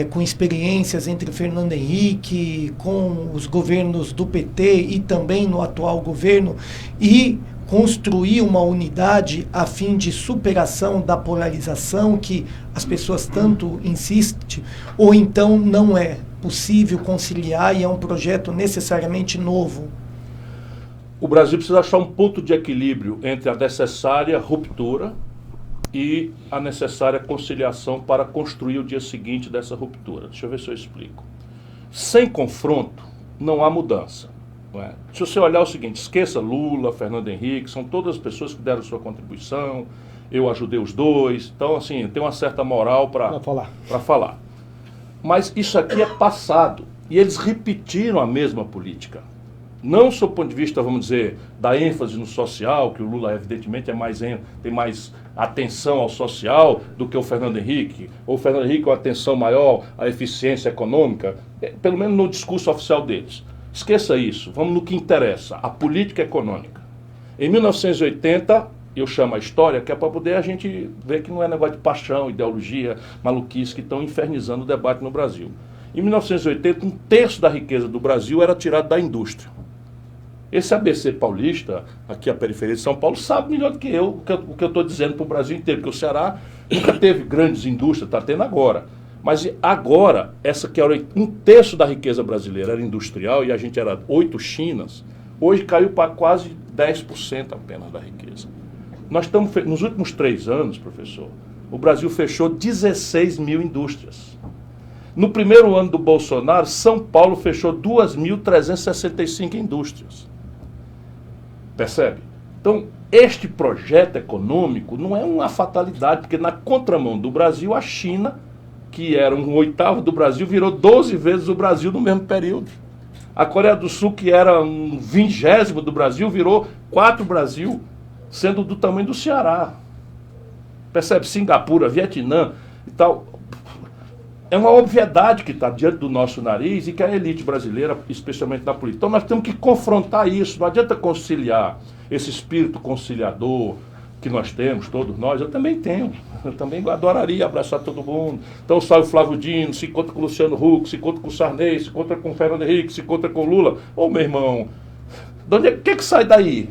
com experiências entre Fernando Henrique, com os governos do PT e também no atual governo, e construir uma unidade a fim de superação da polarização que as pessoas tanto insistem, ou então não é possível conciliar e é um projeto necessariamente novo? O Brasil precisa achar um ponto de equilíbrio entre a necessária ruptura e a necessária conciliação para construir o dia seguinte dessa ruptura. Deixa eu ver se eu explico. Sem confronto, não há mudança. Não é? Se você olhar o seguinte, esqueça Lula, Fernando Henrique, são todas as pessoas que deram sua contribuição, eu ajudei os dois, então assim, tem uma certa moral para falar. Mas isso aqui é passado, e eles repetiram a mesma política. Não sob o ponto de vista, vamos dizer, da ênfase no social, que o Lula evidentemente tem mais atenção ao social do que o Fernando Henrique, ou o Fernando Henrique com atenção maior à eficiência econômica, pelo menos no discurso oficial deles. Esqueça isso, vamos no que interessa, a política econômica. Em 1980, eu chamo a história, que é para poder a gente ver que não é negócio de paixão, ideologia, maluquice que estão infernizando o debate no Brasil. Em 1980, 1/3 da riqueza do Brasil era tirada da indústria. Esse ABC paulista, aqui a periferia de São Paulo, sabe melhor do que eu o que eu estou dizendo para o Brasil inteiro, porque o Ceará nunca teve grandes indústrias, está tendo agora. Mas agora, essa que era 1/3 da riqueza brasileira era industrial e a gente era 8 Chinas, hoje caiu para quase 10% apenas da riqueza. Nós estamos, nos últimos 3 anos, professor, o Brasil fechou 16 mil indústrias. No primeiro ano do Bolsonaro, São Paulo fechou 2.365 indústrias. Percebe? Então, este projeto econômico não é uma fatalidade, porque na contramão do Brasil, a China, que era 1/8 do Brasil, virou 12 vezes o Brasil no mesmo período. A Coreia do Sul, que era 1/20 do Brasil, virou 4 Brasil, sendo do tamanho do Ceará. Percebe? Singapura, Vietnã e tal. É uma obviedade que está diante do nosso nariz e que a elite brasileira, especialmente na política. Então nós temos que confrontar isso. Não adianta conciliar esse espírito conciliador que nós temos, todos nós. Eu também tenho. Eu também adoraria abraçar todo mundo. Então sai o Flávio Dino, se encontra com o Luciano Huck, se encontra com o Sarney, se encontra com o Fernando Henrique, se encontra com o Lula. Ô, meu irmão, o que sai daí?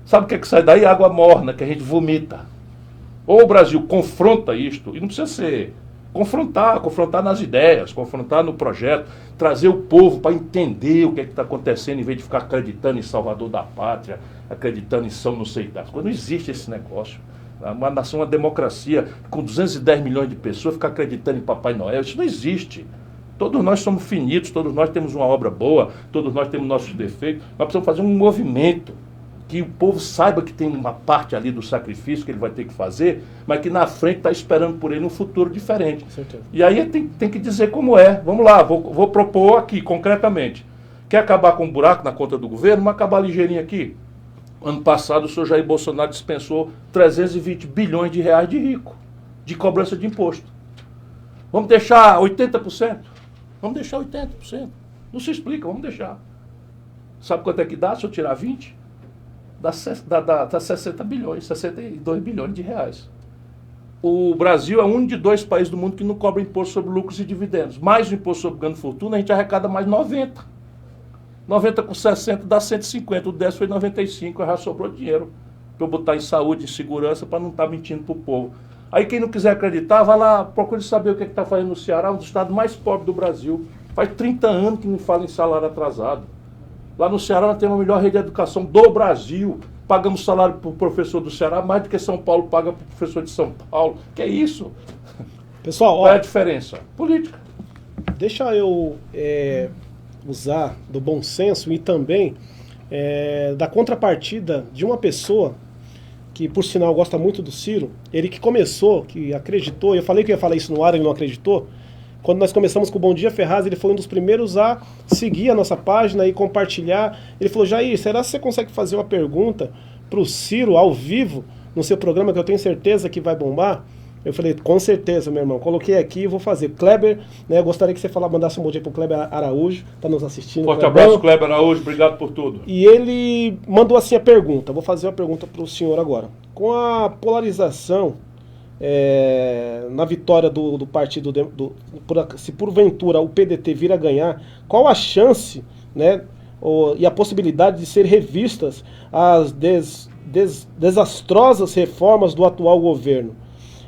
Sabe o que sai daí? Água morna, que a gente vomita. Ou o Brasil confronta isto, e não precisa ser confrontar nas ideias, confrontar no projeto, trazer o povo para entender o que está acontecendo, em vez de ficar acreditando em Salvador da Pátria, acreditando em São não sei das coisas. Não existe esse negócio. Uma nação, uma democracia, com 210 milhões de pessoas, ficar acreditando em Papai Noel, isso não existe. Todos nós somos finitos, todos nós temos uma obra boa, todos nós temos nossos defeitos. Nós precisamos fazer um movimento que o povo saiba que tem uma parte ali do sacrifício que ele vai ter que fazer, mas que na frente está esperando por ele um futuro diferente. E aí tem que dizer como é. Vamos lá, vou propor aqui, concretamente. Quer acabar com um buraco na conta do governo? Vamos acabar ligeirinho aqui. Ano passado, o senhor Jair Bolsonaro dispensou 320 bilhões de reais de rico, de cobrança de imposto. Vamos deixar 80%? Vamos deixar 80%. Não se explica, vamos deixar. Sabe quanto é que dá se eu tirar 20%? Dá 60 bilhões, 62 bilhões de reais. O Brasil é um de 2 países do mundo que não cobra imposto sobre lucros e dividendos. Mais o imposto sobre ganho e fortuna, a gente arrecada mais 90. 90 com 60 dá 150, o 10 foi 95, já sobrou dinheiro para eu botar em saúde, em segurança, para não estar mentindo para o povo. Aí quem não quiser acreditar, vai lá, procure saber o que está fazendo no Ceará, um dos estados mais pobres do Brasil. Faz 30 anos que não fala em salário atrasado. Lá no Ceará nós temos a melhor rede de educação do Brasil. Pagamos salário para o professor do Ceará mais do que São Paulo paga para o professor de São Paulo. Que é isso? Pessoal, qual é a diferença? Política. Deixa eu usar do bom senso e também da contrapartida de uma pessoa que, por sinal, gosta muito do Ciro. Ele que começou, que acreditou, eu falei que ia falar isso no ar, ele não acreditou. Quando nós começamos com o Bom Dia Ferraz, ele foi um dos primeiros a seguir a nossa página e compartilhar. Ele falou, Jair, será que você consegue fazer uma pergunta para o Ciro ao vivo no seu programa, que eu tenho certeza que vai bombar? Eu falei, com certeza, meu irmão. Coloquei aqui e vou fazer. Kleber, né? Gostaria que você mandasse um bom dia pro Kleber Araújo, tá nos assistindo. Forte abraço, Kleber Araújo, obrigado por tudo. E ele mandou assim a pergunta. Vou fazer uma pergunta pro senhor agora. Com a polarização na vitória do partido, se porventura o PDT vir a ganhar, qual a chance, né? E a possibilidade de ser revistas as desastrosas reformas do atual governo?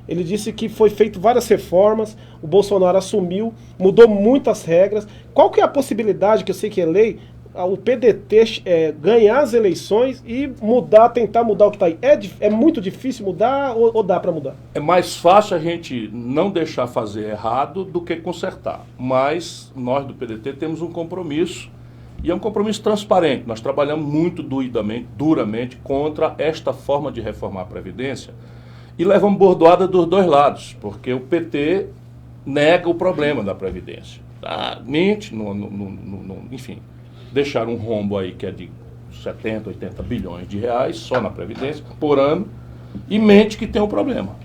Ele disse que foi feito várias reformas, o Bolsonaro assumiu, mudou muitas regras. Qual que é a possibilidade, que eu sei que é lei, o PDT ganhar as eleições e tentar mudar o que está aí? É muito difícil mudar ou dá para mudar? É mais fácil a gente não deixar fazer errado do que consertar. Mas nós do PDT temos um compromisso, e é um compromisso transparente. Nós trabalhamos muito duramente contra esta forma de reformar a Previdência, e levamos bordoada dos dois lados, porque o PT nega o problema da Previdência. Mente, enfim, deixaram um rombo aí que é de 70, 80 bilhões de reais só na Previdência por ano, e mente que tem um problema.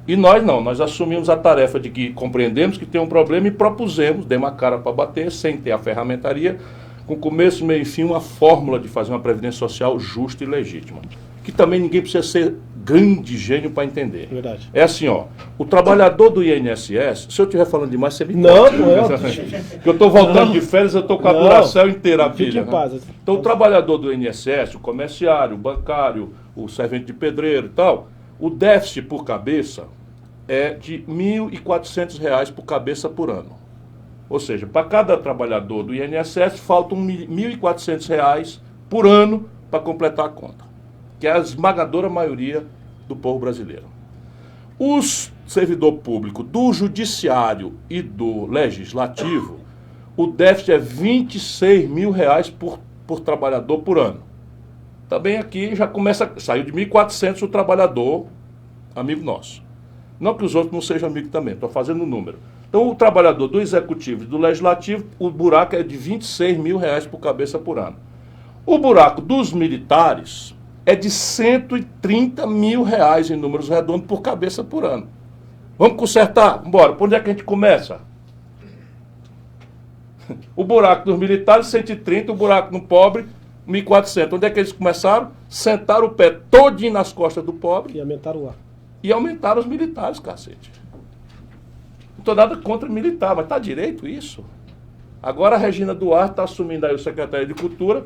E nós não, nós assumimos a tarefa de que compreendemos que tem um problema e propusemos, demos a cara para bater, sem ter a ferramentaria, com começo, meio e fim, uma fórmula de fazer uma Previdência Social justa e legítima. Que também ninguém precisa ser grande gênio para entender. Verdade. É assim, ó, o trabalhador do INSS, se eu estiver falando demais, você me Não, corta. não é. Porque eu estou voltando de férias, eu estou com a duração inteira, Fique filha. em paz. Então, o trabalhador do INSS, o comerciário, o bancário, o servente de pedreiro e tal, o déficit por cabeça é de R$ 1.400 por cabeça por ano. Ou seja, para cada trabalhador do INSS, faltam R$ 1.400 por ano para completar a conta, que é a esmagadora maioria do povo brasileiro. Os servidor público do judiciário e do legislativo, o déficit é R$ 26 mil por trabalhador por ano. Também aqui já saiu de 1.400 o trabalhador, amigo nosso. Não que os outros não sejam amigos também, estou fazendo o número. Então, o trabalhador do executivo e do legislativo, o buraco é de R$ 26 mil por cabeça por ano. O buraco dos militares é de R$ 130 mil em números redondos por cabeça por ano. Vamos consertar? Bora. Por onde é que a gente começa? O buraco dos militares, 130, o buraco no pobre, 1.400. Onde é que eles começaram? Sentaram o pé todinho nas costas do pobre. E aumentaram o ar. E aumentaram os militares, cacete. Não estou nada contra militar, mas está direito isso? Agora a Regina Duarte está assumindo aí o secretário de Cultura.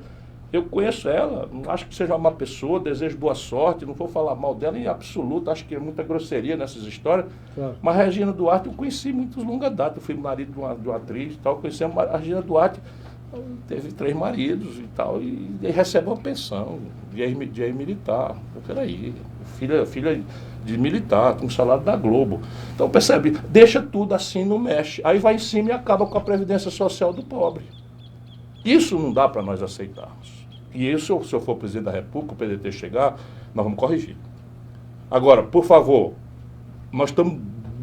Eu conheço ela, não acho que seja uma pessoa, desejo boa sorte, não vou falar mal dela em absoluto, acho que é muita grosseria nessas histórias. Claro. Mas a Regina Duarte eu conheci muitos longa data, eu fui marido de uma atriz e tal, conheci a Regina Duarte, teve 3 maridos e tal, e recebe uma pensão de ex-militar. Peraí, filha de militar, com salário da Globo. Então percebe, deixa tudo assim, não mexe. Aí vai em cima e acaba com a Previdência Social do pobre. Isso não dá para nós aceitarmos. E isso, se eu for presidente da República, o PDT chegar, nós vamos corrigir. Agora, por favor, nós estamos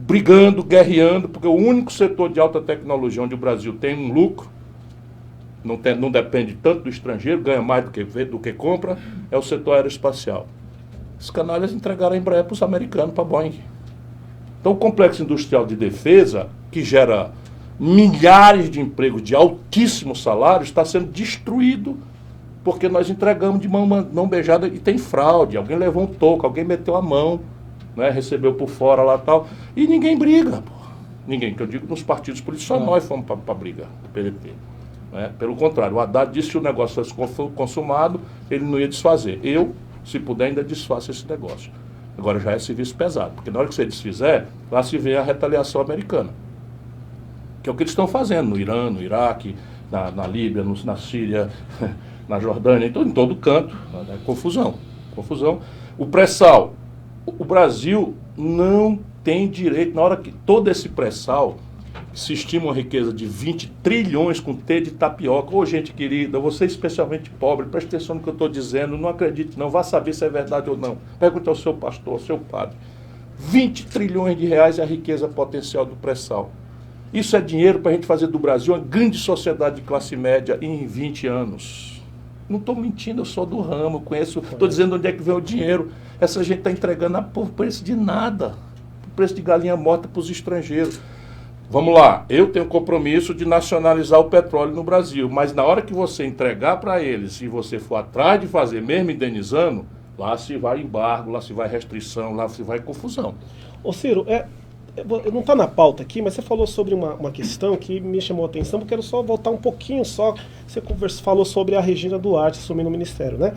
brigando, guerreando, porque o único setor de alta tecnologia onde o Brasil tem um lucro, não depende tanto do estrangeiro, ganha mais do que compra, é o setor aeroespacial. Os canalhas entregaram a Embraer para os americanos, para a Boeing. Então, o complexo industrial de defesa, que gera milhares de empregos de altíssimos salários, está sendo destruído porque nós entregamos de mão beijada e tem fraude. Alguém levou um toco, alguém meteu a mão, né, recebeu por fora lá e tal. E ninguém briga, pô. Ninguém, que eu digo nos partidos políticos, só nós fomos para a briga, o PDT. Né? Pelo contrário, o Haddad disse que se o negócio fosse consumado, ele não ia desfazer. Eu, se puder, ainda desfaço esse negócio. Agora já é serviço pesado, porque na hora que você desfizer, lá se vê a retaliação americana. Que é o que eles estão fazendo no Irã, no Iraque, na Líbia, na Síria, na Jordânia, então, em todo canto. Né? Confusão. O pré-sal. O Brasil não tem direito, na hora que todo esse pré-sal, se estima uma riqueza de 20 trilhões com T de tapioca. Ô, gente querida, você especialmente pobre, preste atenção no que eu estou dizendo, não acredite não, vá saber se é verdade ou não. Pergunte ao seu pastor, ao seu padre. 20 trilhões de reais é a riqueza potencial do pré-sal. Isso é dinheiro para a gente fazer do Brasil uma grande sociedade de classe média em 20 anos. Não estou mentindo, eu sou do ramo, conheço, estou dizendo onde é que vem o dinheiro. Essa gente está entregando por preço de nada. preço de galinha morta para os estrangeiros. Vamos lá, eu tenho compromisso de nacionalizar o petróleo no Brasil, mas na hora que você entregar para eles, se você for atrás de fazer, mesmo indenizando, lá se vai embargo, lá se vai restrição, lá se vai confusão. Ô Ciro, não está na pauta aqui, mas você falou sobre uma questão que me chamou a atenção, eu quero só voltar um pouquinho só. Você falou sobre a Regina Duarte assumindo o ministério, né?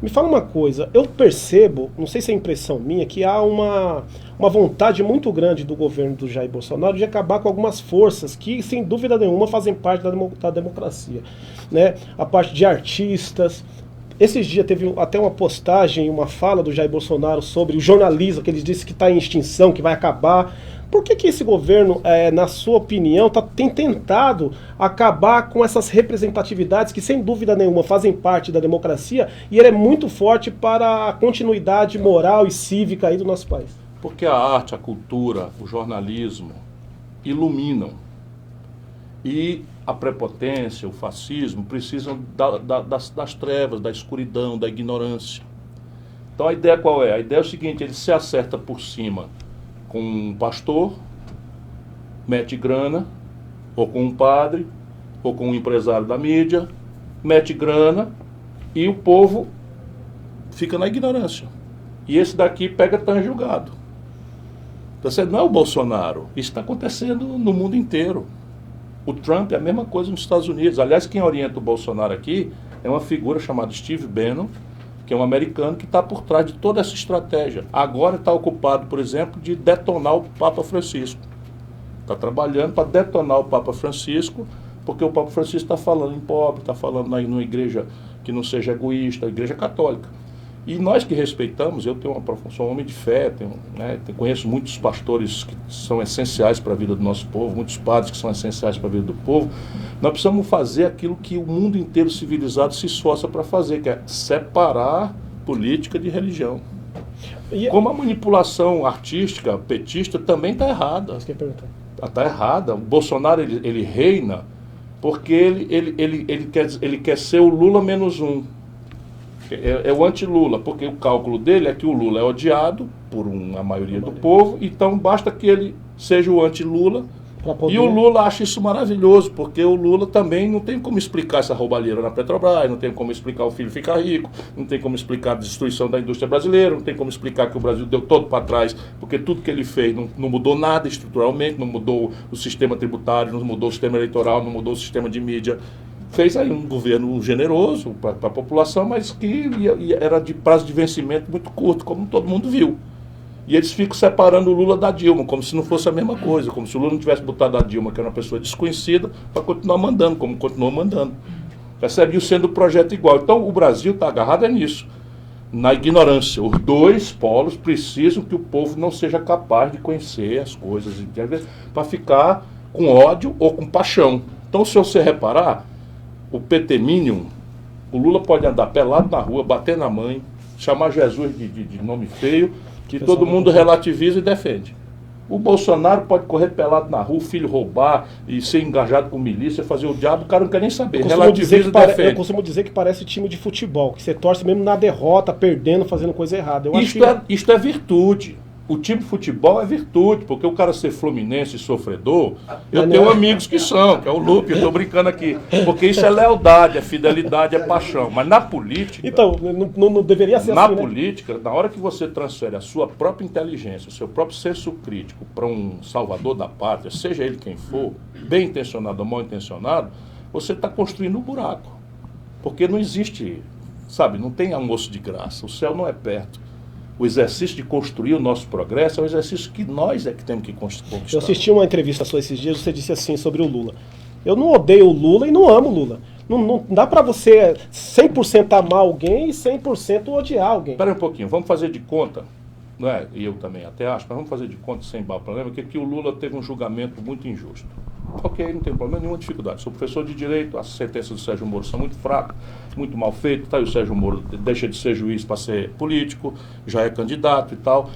Me fala uma coisa, eu percebo, não sei se é impressão minha, que há uma vontade muito grande do governo do Jair Bolsonaro de acabar com algumas forças que, sem dúvida nenhuma, fazem parte da democracia, né? A parte de artistas. Esses dias teve até uma postagem, uma fala do Jair Bolsonaro sobre o jornalismo, que ele disse que está em extinção, que vai acabar. Por que esse governo, na sua opinião, tem tentado acabar com essas representatividades que, sem dúvida nenhuma, fazem parte da democracia e ele é muito forte para a continuidade moral e cívica aí do nosso país? Porque a arte, a cultura, o jornalismo iluminam. E a prepotência, o fascismo precisam das trevas, da escuridão, da ignorância. Então a ideia qual é? A ideia é o seguinte, ele se acerta por cima com um pastor, mete grana, ou com um padre, ou com um empresário da mídia, mete grana e o povo fica na ignorância. E esse daqui pega tão julgado. Então, você não é o Bolsonaro. Isso está acontecendo no mundo inteiro. O Trump é a mesma coisa nos Estados Unidos. Aliás, quem orienta o Bolsonaro aqui é uma figura chamada Steve Bannon, que é um americano que está por trás de toda essa estratégia. Agora está ocupado, por exemplo, de detonar o Papa Francisco. Está trabalhando para detonar o Papa Francisco, porque o Papa Francisco está falando em pobre, está falando aí numa igreja que não seja egoísta, a igreja católica. E nós que respeitamos, eu sou um homem de fé, conheço muitos pastores que são essenciais para a vida do nosso povo, muitos padres que são essenciais para a vida do povo. Nós precisamos fazer aquilo que o mundo inteiro civilizado se esforça para fazer, que é separar política de religião. Como a manipulação artística, petista, também está errada. Está errada. O Bolsonaro ele reina porque ele quer ser o Lula menos um. É o anti-Lula, porque o cálculo dele é que o Lula é odiado por a maioria do povo, então basta que ele seja o anti-Lula, e o Lula acha isso maravilhoso, porque o Lula também não tem como explicar essa roubalheira na Petrobras, não tem como explicar o filho ficar rico, não tem como explicar a destruição da indústria brasileira, não tem como explicar que o Brasil deu todo para trás, porque tudo que ele fez não mudou nada estruturalmente, não mudou o sistema tributário, não mudou o sistema eleitoral, não mudou o sistema de mídia. Fez aí um governo generoso para a população, mas que era de prazo de vencimento muito curto, como todo mundo viu. E eles ficam separando o Lula da Dilma, como se não fosse a mesma coisa, como se o Lula não tivesse botado a Dilma, que era uma pessoa desconhecida, para continuar mandando, como continuou mandando. Percebeu sendo o projeto igual. Então o Brasil está agarrado nisso, na ignorância. Os dois polos precisam que o povo não seja capaz de conhecer as coisas, para ficar com ódio ou com paixão. Então, se você reparar, o PT-Minion, o Lula pode andar pelado na rua, bater na mãe, chamar Jesus de nome feio, que todo mundo relativiza e defende. O Bolsonaro pode correr pelado na rua, o filho roubar e ser engajado com milícia, fazer o diabo, o cara não quer nem saber. Relativiza e defende. Eu costumo dizer que parece time de futebol, que você torce mesmo na derrota, perdendo, fazendo coisa errada. Isto é virtude. O time de futebol é virtude, porque o cara ser fluminense e sofredor, eu tenho amigos que são, que é o Lupe, eu estou brincando aqui, porque isso é lealdade, é fidelidade, é paixão. Mas na política... Então, não deveria ser assim, na política, na hora que você transfere a sua própria inteligência, o seu próprio senso crítico para um salvador da pátria, seja ele quem for, bem intencionado ou mal intencionado, você está construindo um buraco. Porque não existe, não tem almoço de graça, o céu não é perto. O exercício de construir o nosso progresso é um exercício que nós é que temos que conquistar. Eu assisti uma entrevista sua esses dias, você disse assim sobre o Lula. Eu não odeio o Lula e não amo o Lula. Não dá pra você 100% amar alguém e 100% odiar alguém. Espera um pouquinho, vamos fazer de conta, não é? E eu também até acho, mas vamos fazer de conta sem problema, que o Lula teve um julgamento muito injusto. Ok, não tem problema, nenhuma dificuldade. Sou professor de direito, as sentenças do Sérgio Moro são muito fracas, muito mal feitas, tá? E o Sérgio Moro deixa de ser juiz para ser político, já é candidato e tal,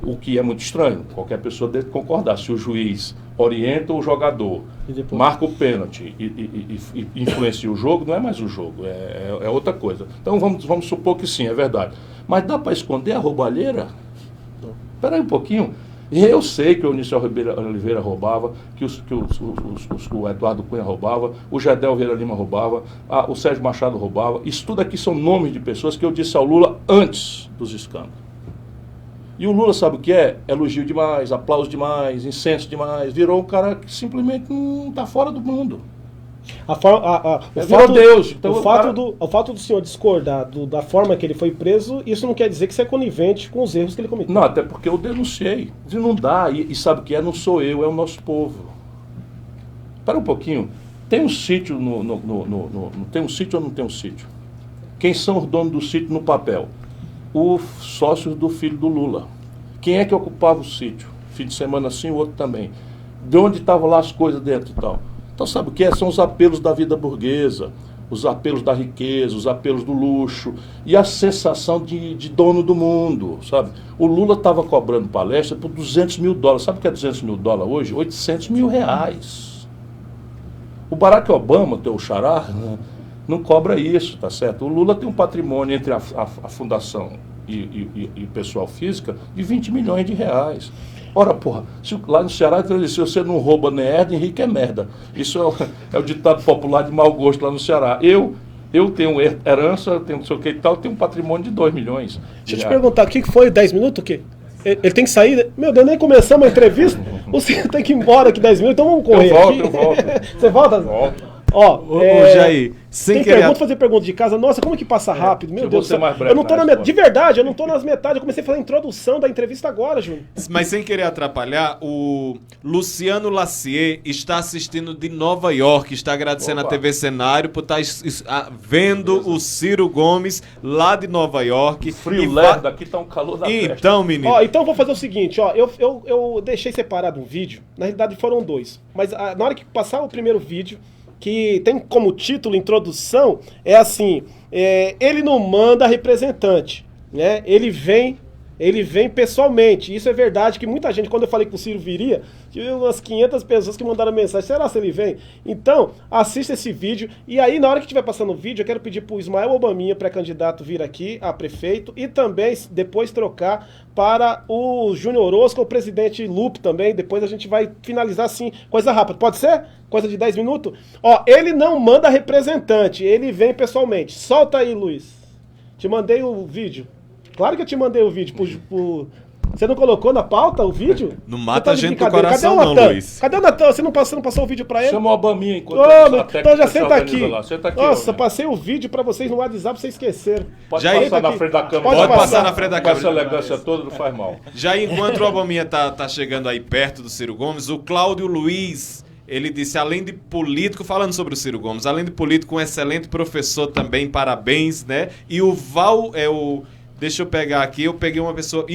o que é muito estranho. Qualquer pessoa deve concordar. Se o juiz orienta o jogador, marca o pênalti e influencia o jogo, não é mais o jogo, é outra coisa. Então vamos supor que sim, é verdade. Mas dá para esconder a roubalheira? Espera aí um pouquinho. E eu sei que o Eunício Oliveira roubava, que o Eduardo Cunha roubava, o Gedel Vieira Lima roubava, o Sérgio Machado roubava. Isso tudo aqui são nomes de pessoas que eu disse ao Lula antes dos escândalos. E o Lula sabe o que é? Elogio demais, aplauso demais, incenso demais. Virou um cara que simplesmente não está fora do mundo. O fato do senhor discordar da forma que ele foi preso, isso não quer dizer que você é conivente com os erros que ele cometeu. Não, até porque eu denunciei. Não dá. E sabe o que é? Não sou eu, é o nosso povo. Espera um pouquinho. Tem um sítio tem um sítio ou não tem um sítio? Quem são os donos do sítio no papel? Os sócios do filho do Lula. Quem é que ocupava o sítio? Fim de semana sim, o outro também. De onde estavam lá as coisas dentro e tal? Então sabe o que é? São os apelos da vida burguesa, os apelos da riqueza, os apelos do luxo e a sensação de dono do mundo, sabe? O Lula estava cobrando palestra por $200 mil. Sabe o que é $200 mil hoje? R$800 mil. O Barack Obama, teu xará, não cobra isso, tá certo? O Lula tem um patrimônio entre a fundação e o pessoal física de R$20 milhões. Ora, porra, lá no Ceará, se você não rouba nem herda, Henrique é merda. Isso é o ditado popular de mau gosto lá no Ceará. Eu tenho herança, tenho não sei o que e tal, tenho um patrimônio de 2 milhões. Deixa eu te perguntar, o que foi 10 minutos? O quê? Ele tem que sair? Meu Deus, nem começamos a entrevista. Você tem que ir embora aqui 10 minutos, então vamos correr. Eu volto. Você volta? Volto. Ô, Jair, sem querer... fazer pergunta de casa. Nossa, como que passa rápido? Meu Deus do céu. Eu não tô de verdade, eu não tô nas metades. Eu comecei a fazer a introdução da entrevista agora, Júnior. Mas sem querer atrapalhar, o Luciano Lacier está assistindo de Nova York, está agradecendo a TV Cenário por estar vendo o Ciro Gomes lá de Nova York. Frio lerdo, aqui tá um calor da festa. Então, menino. Então vou fazer o seguinte, eu deixei separado um vídeo. Na realidade foram 2. Mas na hora que passar o primeiro vídeo, que tem como título, introdução, é assim, ele não manda representante, né? Ele vem pessoalmente. Isso é verdade, que muita gente, quando eu falei que o Ciro viria, tive umas 500 pessoas que mandaram mensagem, será se ele vem? Então, assista esse vídeo, e aí na hora que estiver passando o vídeo, eu quero pedir pro Ismael Obaminha, pré-candidato, vir aqui a prefeito, e também depois trocar para o Júnior Orozco, o presidente Lupe também. Depois a gente vai finalizar assim, coisa rápida, pode ser? Coisa de 10 minutos? Ele não manda representante, ele vem pessoalmente. Solta aí, Luiz. Te mandei o vídeo. Claro que eu te mandei o vídeo. Você não colocou na pauta o vídeo? Não mata a gente do coração não, Luiz. Cadê o Natan? Você não passou o vídeo pra ele? Chama o Obaminha enquanto então já senta aqui. Senta aqui. Nossa, passei o vídeo pra vocês no WhatsApp, vocês esqueceram. Pode passar na frente da câmera. Pode passar na frente da câmera. Essa elegância toda não faz mal. Já enquanto o Obaminha tá chegando aí perto do Ciro Gomes, o Cláudio Luiz... Ele disse, além de político, falando sobre o Ciro Gomes, além de político, um excelente professor também, parabéns, né? E o deixa eu pegar aqui, eu peguei uma pessoa,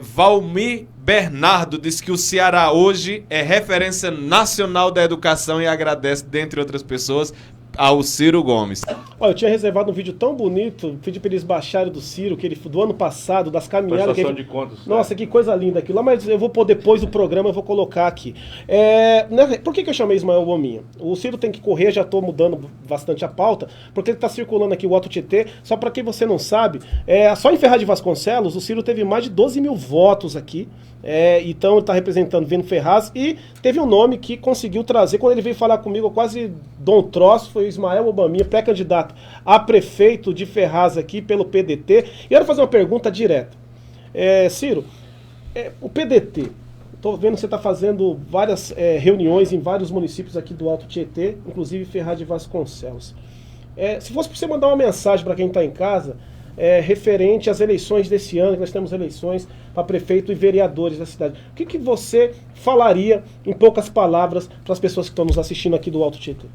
Valmir Bernardo disse que o Ceará hoje é referência nacional da educação e agradece, dentre outras pessoas, ao Ciro Gomes. Olha, eu tinha reservado um vídeo tão bonito, pedi para eles baixarem do Ciro, do ano passado, das caminhadas. Prestação de contas. Nossa, que coisa linda aquilo lá, mas eu vou pôr depois do programa, eu vou colocar aqui. Por que eu chamei Ismael Obaminha? O Ciro tem que correr, já estou mudando bastante a pauta, porque ele está circulando aqui o Alto Tietê, só para quem você não sabe, só em Ferraz de Vasconcelos, o Ciro teve mais de 12 mil votos aqui, então ele está representando Vendo Ferraz, e teve um nome que conseguiu trazer, quando ele veio falar comigo, eu quase dou um troço, foi o Ismael Obaminha, pré-candidato a prefeito de Ferraz aqui pelo PDT. E eu quero fazer uma pergunta direta. Ciro, o PDT, estou vendo que você está fazendo várias reuniões em vários municípios aqui do Alto Tietê, inclusive Ferraz de Vasconcelos. Se fosse para você mandar uma mensagem para quem está em casa, referente às eleições desse ano, que nós temos eleições para prefeito e vereadores da cidade, o que você falaria, em poucas palavras, para as pessoas que estão nos assistindo aqui do Alto Tietê?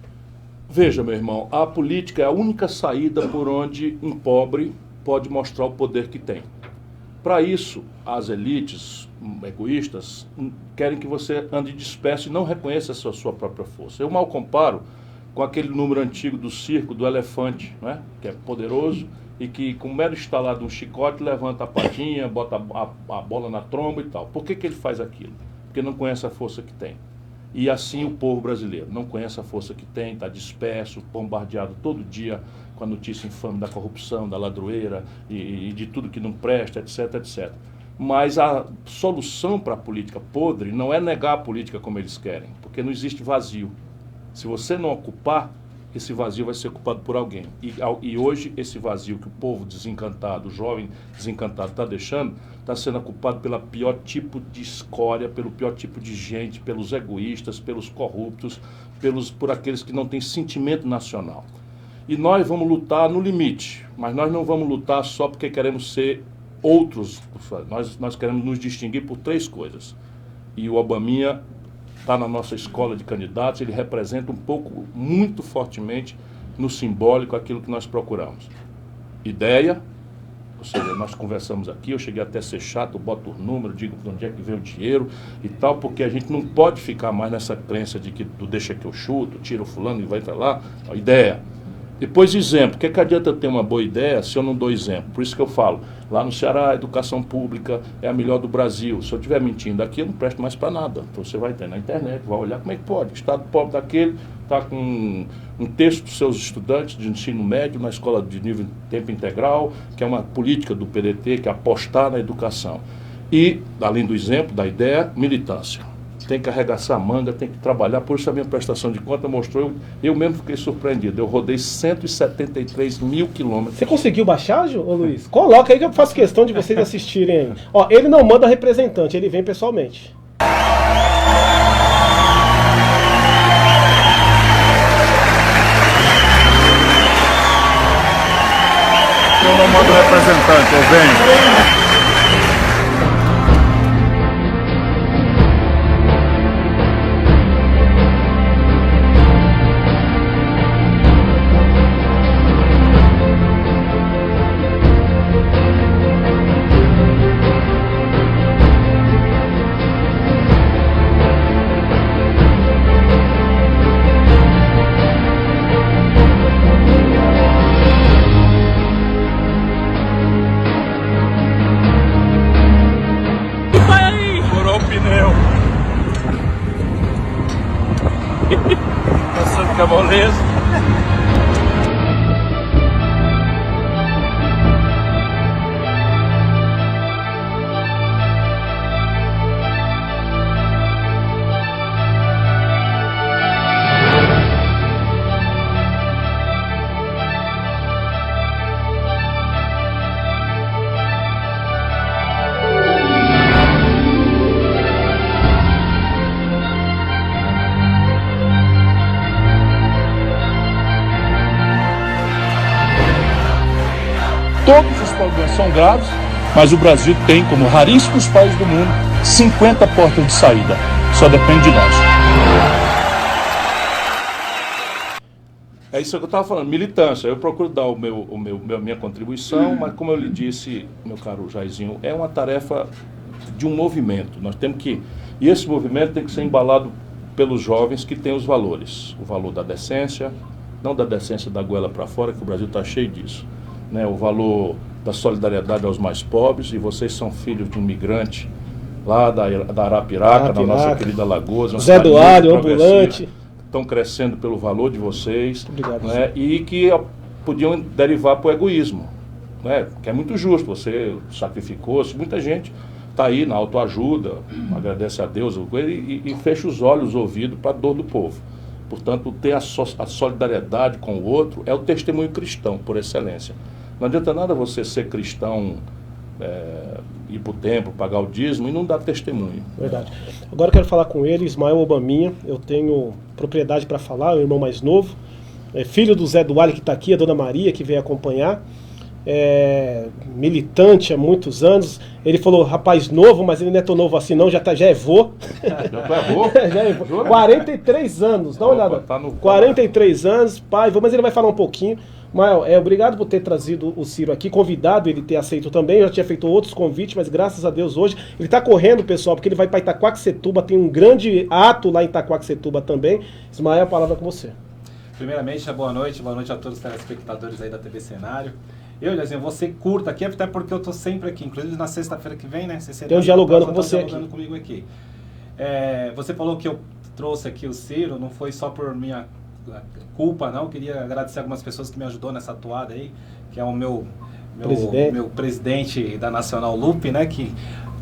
Veja, meu irmão, a política é a única saída por onde um pobre pode mostrar o poder que tem. Para isso, as elites egoístas querem que você ande disperso e não reconheça a sua própria força. Eu mal comparo com aquele número antigo do circo, do elefante, né? Que é poderoso e que, com o mero estalar de um chicote, levanta a patinha, bota a bola na tromba e tal. Por que ele faz aquilo? Porque não conhece a força que tem. E assim o povo brasileiro não conhece a força que tem, está disperso, bombardeado todo dia com a notícia infame da corrupção, da ladroeira e de tudo que não presta, etc, etc. Mas a solução para a política podre não é negar a política como eles querem, porque não existe vazio. Se você não ocupar, esse vazio vai ser ocupado por alguém. E hoje, esse vazio que o povo desencantado, o jovem desencantado está deixando, está sendo ocupado pelo pior tipo de escória, pelo pior tipo de gente, pelos egoístas, pelos corruptos, por aqueles que não têm sentimento nacional. E nós vamos lutar no limite, mas nós não vamos lutar só porque queremos ser outros. Nós queremos nos distinguir por 3 coisas. E o Obaminha está na nossa escola de candidatos, ele representa um pouco, muito fortemente, no simbólico, aquilo que nós procuramos. Ideia, ou seja, nós conversamos aqui, eu cheguei até a ser chato, eu boto o número, digo de onde é que vem o dinheiro e tal, porque a gente não pode ficar mais nessa crença de que tu deixa que eu chuto, tira o fulano e vai para lá. Ideia. Depois, exemplo. O que adianta eu ter uma boa ideia se eu não dou exemplo? Por isso que eu falo, lá no Ceará, a educação pública é a melhor do Brasil. Se eu estiver mentindo aqui, eu não presto mais para nada. Então você vai ter na internet, vai olhar como é que pode. O estado pobre daquele está com um terço dos seus estudantes de ensino médio na escola de nível tempo integral, que é uma política do PDT, que é apostar na educação. E, além do exemplo, da ideia, militância. Tem que arregaçar a manga, tem que trabalhar. Por isso a minha prestação de conta mostrou, eu mesmo fiquei surpreendido. Eu rodei 173 mil quilômetros. Você conseguiu baixar, ô Luiz? Coloca aí que eu faço questão de vocês assistirem aí. Ó, ele não manda representante, ele vem pessoalmente. Eu não mando representante, eu venho. Passando com a moleza. Todos os problemas são graves, mas o Brasil tem, como raríssimos países do mundo, 50 portas de saída. Só depende de nós. É isso que eu estava falando, militância. Eu procuro dar minha contribuição, mas como eu lhe disse, meu caro Jairzinho, é uma tarefa de um movimento. Nós temos que... E esse movimento tem que ser embalado pelos jovens que têm os valores. O valor da decência, não da decência da goela para fora, que o Brasil está cheio disso. Né, o valor da solidariedade aos mais pobres, e vocês são filhos de um migrante lá da Arapiraca, da nossa querida Lagoas. Zé do Alho, ambulante. Estão crescendo pelo valor de vocês. Obrigado, né, e que podiam derivar para o egoísmo, né, que é muito justo, você sacrificou-se, muita gente está aí na autoajuda, agradece a Deus e fecha os olhos, os ouvidos para a dor do povo. Portanto, ter a solidariedade com o outro é o testemunho cristão, por excelência. Não adianta nada você ser cristão, ir para o templo, pagar o dízimo e não dar testemunho. Verdade. Agora eu quero falar com ele, Ismael Obaminha. Eu tenho propriedade para falar, é o irmão mais novo. É filho do Zé do Alho que está aqui, a dona Maria que veio acompanhar. Militante há muitos anos. Ele falou, rapaz novo, mas ele não é tão novo assim não, já é vô. Já tá vô? Já é vô. 43 anos, dá uma olhada. Tá no... 43 anos, pai, mas ele vai falar um pouquinho. Mael, obrigado por ter trazido o Ciro aqui, convidado, ele ter aceito também. Eu já tinha feito outros convites, mas graças a Deus hoje ele está correndo, pessoal, porque ele vai para Itaquaquecetuba, tem um grande ato lá em Itaquaquecetuba também. Ismael, a palavra é com você. Primeiramente, boa noite a todos os telespectadores aí da TV Cenário. Eu, Jairzinho, vou ser curto aqui, até porque eu tô sempre aqui, inclusive na sexta-feira que vem, né? Tem um dialogando com você aqui. Dialogando comigo aqui. Você falou que eu trouxe aqui o Ciro, não foi só por minha culpa, não. Queria agradecer algumas pessoas que me ajudou nessa atuada aí, que é o meu meu presidente da Nacional Lupe, né, que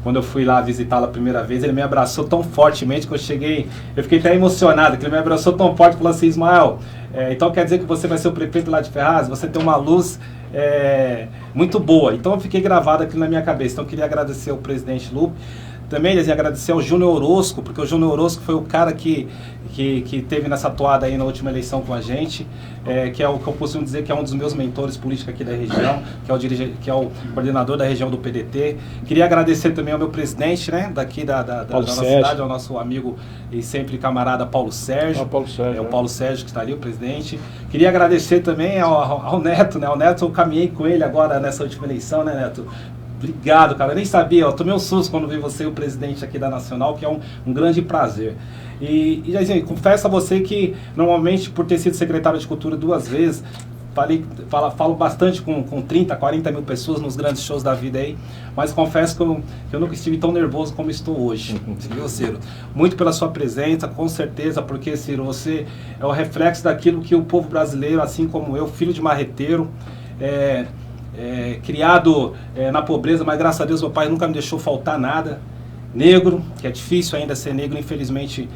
quando eu fui lá visitá-la a primeira vez, ele me abraçou tão fortemente que eu fiquei até emocionado, que ele me abraçou tão forte e falou assim: Ismael, então quer dizer que você vai ser o prefeito lá de Ferraz? Você tem uma luz muito boa. Então eu fiquei gravado aqui na minha cabeça. Então eu queria agradecer ao presidente Lupe. Também agradecer ao Júnior Orozco, porque o Júnior Orozco foi o cara que teve nessa toada aí na última eleição com a gente, que é o que eu costumo dizer que é um dos meus mentores políticos aqui da região, que é o coordenador da região do PDT. Queria agradecer também ao meu presidente, né, daqui da nossa cidade, ao nosso amigo e sempre camarada Paulo Sérgio. O Paulo Sérgio que está ali, o presidente. Queria agradecer também ao Neto, né? O Neto, eu caminhei com ele agora nessa última eleição, né, Neto? Obrigado, cara. Eu nem sabia, eu tomei um susto quando vi você, o presidente aqui da Nacional, que é um grande prazer. E Jairzinho, confesso a você que, normalmente, por ter sido secretário de Cultura 2 vezes, falo bastante com 30, 40 mil pessoas nos grandes shows da vida aí, mas confesso que eu nunca estive tão nervoso como estou hoje, viu, Ciro? Muito pela sua presença, com certeza, porque, Ciro, você é o reflexo daquilo que o povo brasileiro, assim como eu, filho de marreteiro, criado na pobreza, mas graças a Deus meu pai nunca me deixou faltar nada. Negro, que é difícil ainda ser negro, infelizmente,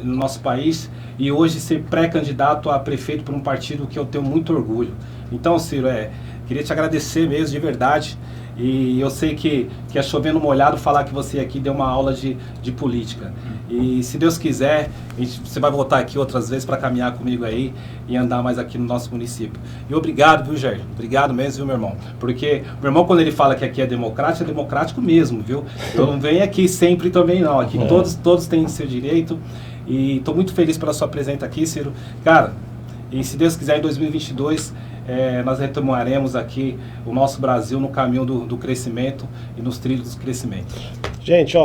no nosso país, e hoje ser pré-candidato a prefeito por um partido que eu tenho muito orgulho. Então, Ciro, queria te agradecer mesmo, de verdade, e eu sei que é chovendo molhado falar que você aqui deu uma aula de política. E se Deus quiser, você vai voltar aqui outras vezes para caminhar comigo aí e andar mais aqui no nosso município. E obrigado, viu, Jair? Obrigado mesmo, viu, meu irmão? Porque meu irmão, quando ele fala que aqui é democrático mesmo, viu? Eu não venho aqui sempre também, não. Aqui todos têm seu direito. E estou muito feliz pela sua presença aqui, Ciro. Cara, e se Deus quiser, em 2022... nós retomaremos aqui o nosso Brasil no caminho do crescimento e nos trilhos do crescimento. Gente,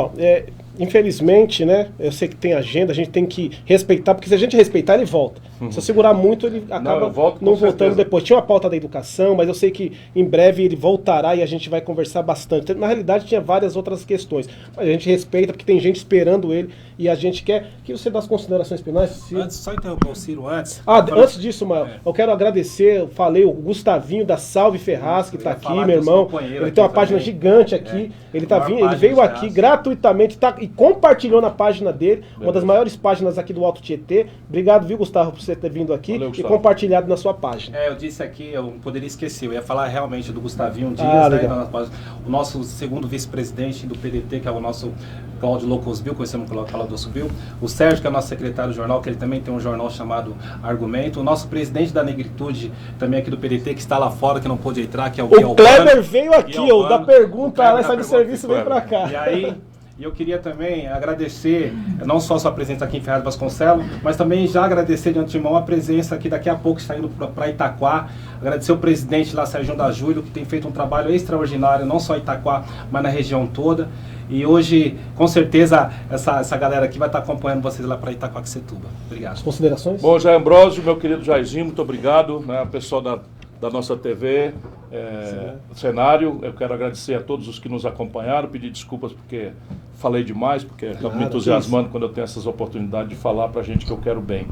infelizmente, né, eu sei que tem agenda, a gente tem que respeitar, porque se a gente respeitar, ele volta. Se eu segurar muito, ele acaba não voltando depois. Tinha uma pauta da educação, mas eu sei que em breve ele voltará e a gente vai conversar bastante. Na realidade, tinha várias outras questões, mas a gente respeita, porque tem gente esperando ele e a gente quer que você dê as considerações finais. Antes, só interromper o Ciro antes. Antes disso, Mael, eu quero agradecer, eu falei, o Gustavinho da Salve Ferraz, que está aqui, meu irmão. Ele tem uma página gigante aqui. Ele veio aqui gratuitamente e compartilhou na página dele, uma das maiores páginas aqui do Alto Tietê. Obrigado, viu, Gustavo, por você ter vindo aqui. Valeu, e compartilhado na sua página. Eu disse aqui, eu não poderia esquecer, eu ia falar realmente do Gustavinho Dias, né, o nosso segundo vice-presidente do PDT, que é o nosso Cláudio Locosbil, conhecemos como Cláudio Locosbil, o Sérgio, que é o nosso secretário do jornal, que ele também tem um jornal chamado Argumento, o nosso presidente da Negritude, também aqui do PDT, que está lá fora, que não pôde entrar, que é o Kleber veio aqui, da pergunta, ela sai do serviço e vem pra cá. E aí, eu queria também agradecer, não só a sua presença aqui em Ferraz de Vasconcelos, mas também já agradecer de antemão a presença aqui, daqui a pouco está indo para Itaquá, agradecer o presidente lá, Sérgio da Júlio, que tem feito um trabalho extraordinário, não só em Itaquá, mas na região toda. E hoje, com certeza, essa galera aqui vai estar acompanhando vocês lá para Itaquaquecetuba. Obrigado. As considerações? Bom, Jair Ambrosio, meu querido Jairzinho, muito obrigado, né, pessoal da nossa TV, cenário. Eu quero agradecer a todos os que nos acompanharam, pedir desculpas porque falei demais, porque estou me entusiasmando quando eu tenho essas oportunidades de falar para a gente que eu quero bem.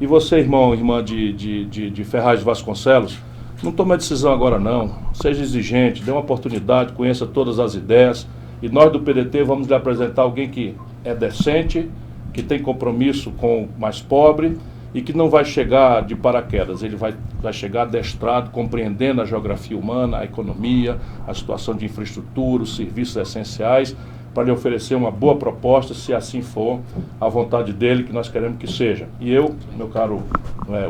E você, irmão, irmã de Ferraz de Vasconcelos, não tome a decisão agora não, seja exigente, dê uma oportunidade, conheça todas as ideias, e nós do PDT vamos lhe apresentar alguém que é decente, que tem compromisso com o mais pobre, e que não vai chegar de paraquedas, ele vai chegar adestrado, compreendendo a geografia humana, a economia, a situação de infraestrutura, os serviços essenciais, para lhe oferecer uma boa proposta, se assim for a vontade dele, que nós queremos que seja. E eu, meu caro,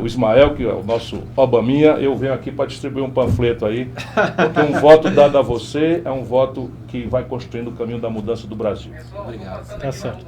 o Ismael, que é o nosso Obaminha, eu venho aqui para distribuir um panfleto aí, porque um voto dado a você é um voto que vai construindo o caminho da mudança do Brasil. Obrigado. Tá certo.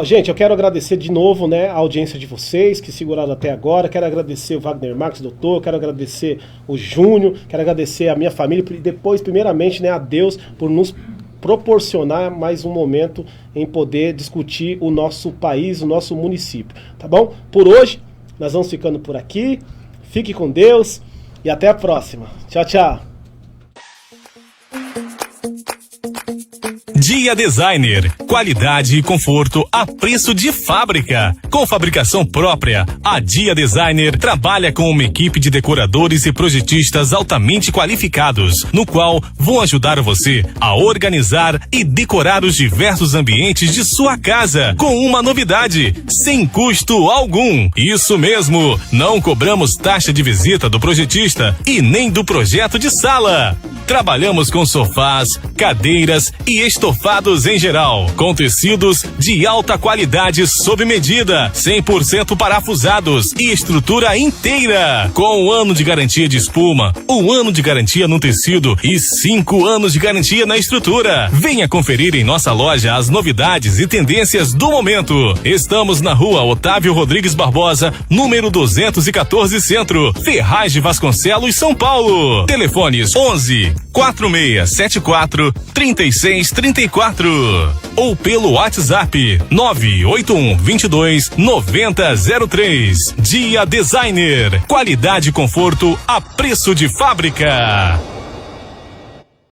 Gente, eu quero agradecer de novo, né, a audiência de vocês que seguraram até agora. Quero agradecer o Wagner Marques, doutor. Quero agradecer o Júnior. Quero agradecer a minha família. E depois, primeiramente, né, a Deus por nos proporcionar mais um momento em poder discutir o nosso país, o nosso município. Tá bom? Por hoje, nós vamos ficando por aqui. Fique com Deus e até a próxima. Tchau, tchau. Dia Designer, qualidade e conforto a preço de fábrica. Com fabricação própria, a Dia Designer trabalha com uma equipe de decoradores e projetistas altamente qualificados, no qual vão ajudar você a organizar e decorar os diversos ambientes de sua casa, com uma novidade, sem custo algum. Isso mesmo, não cobramos taxa de visita do projetista e nem do projeto de sala. Trabalhamos com sofás, cadeiras e estofados em geral, com tecidos de alta qualidade sob medida, 100% parafusados e estrutura inteira, com 1 ano de garantia de espuma, 1 ano de garantia no tecido e 5 anos de garantia na estrutura. Venha conferir em nossa loja as novidades e tendências do momento. Estamos na rua Otávio Rodrigues Barbosa, número 214 Centro, Ferraz de Vasconcelos, São Paulo. Telefones 11 4674 3634 ou pelo WhatsApp 981 22 9003. Dia Designer, qualidade e conforto a preço de fábrica.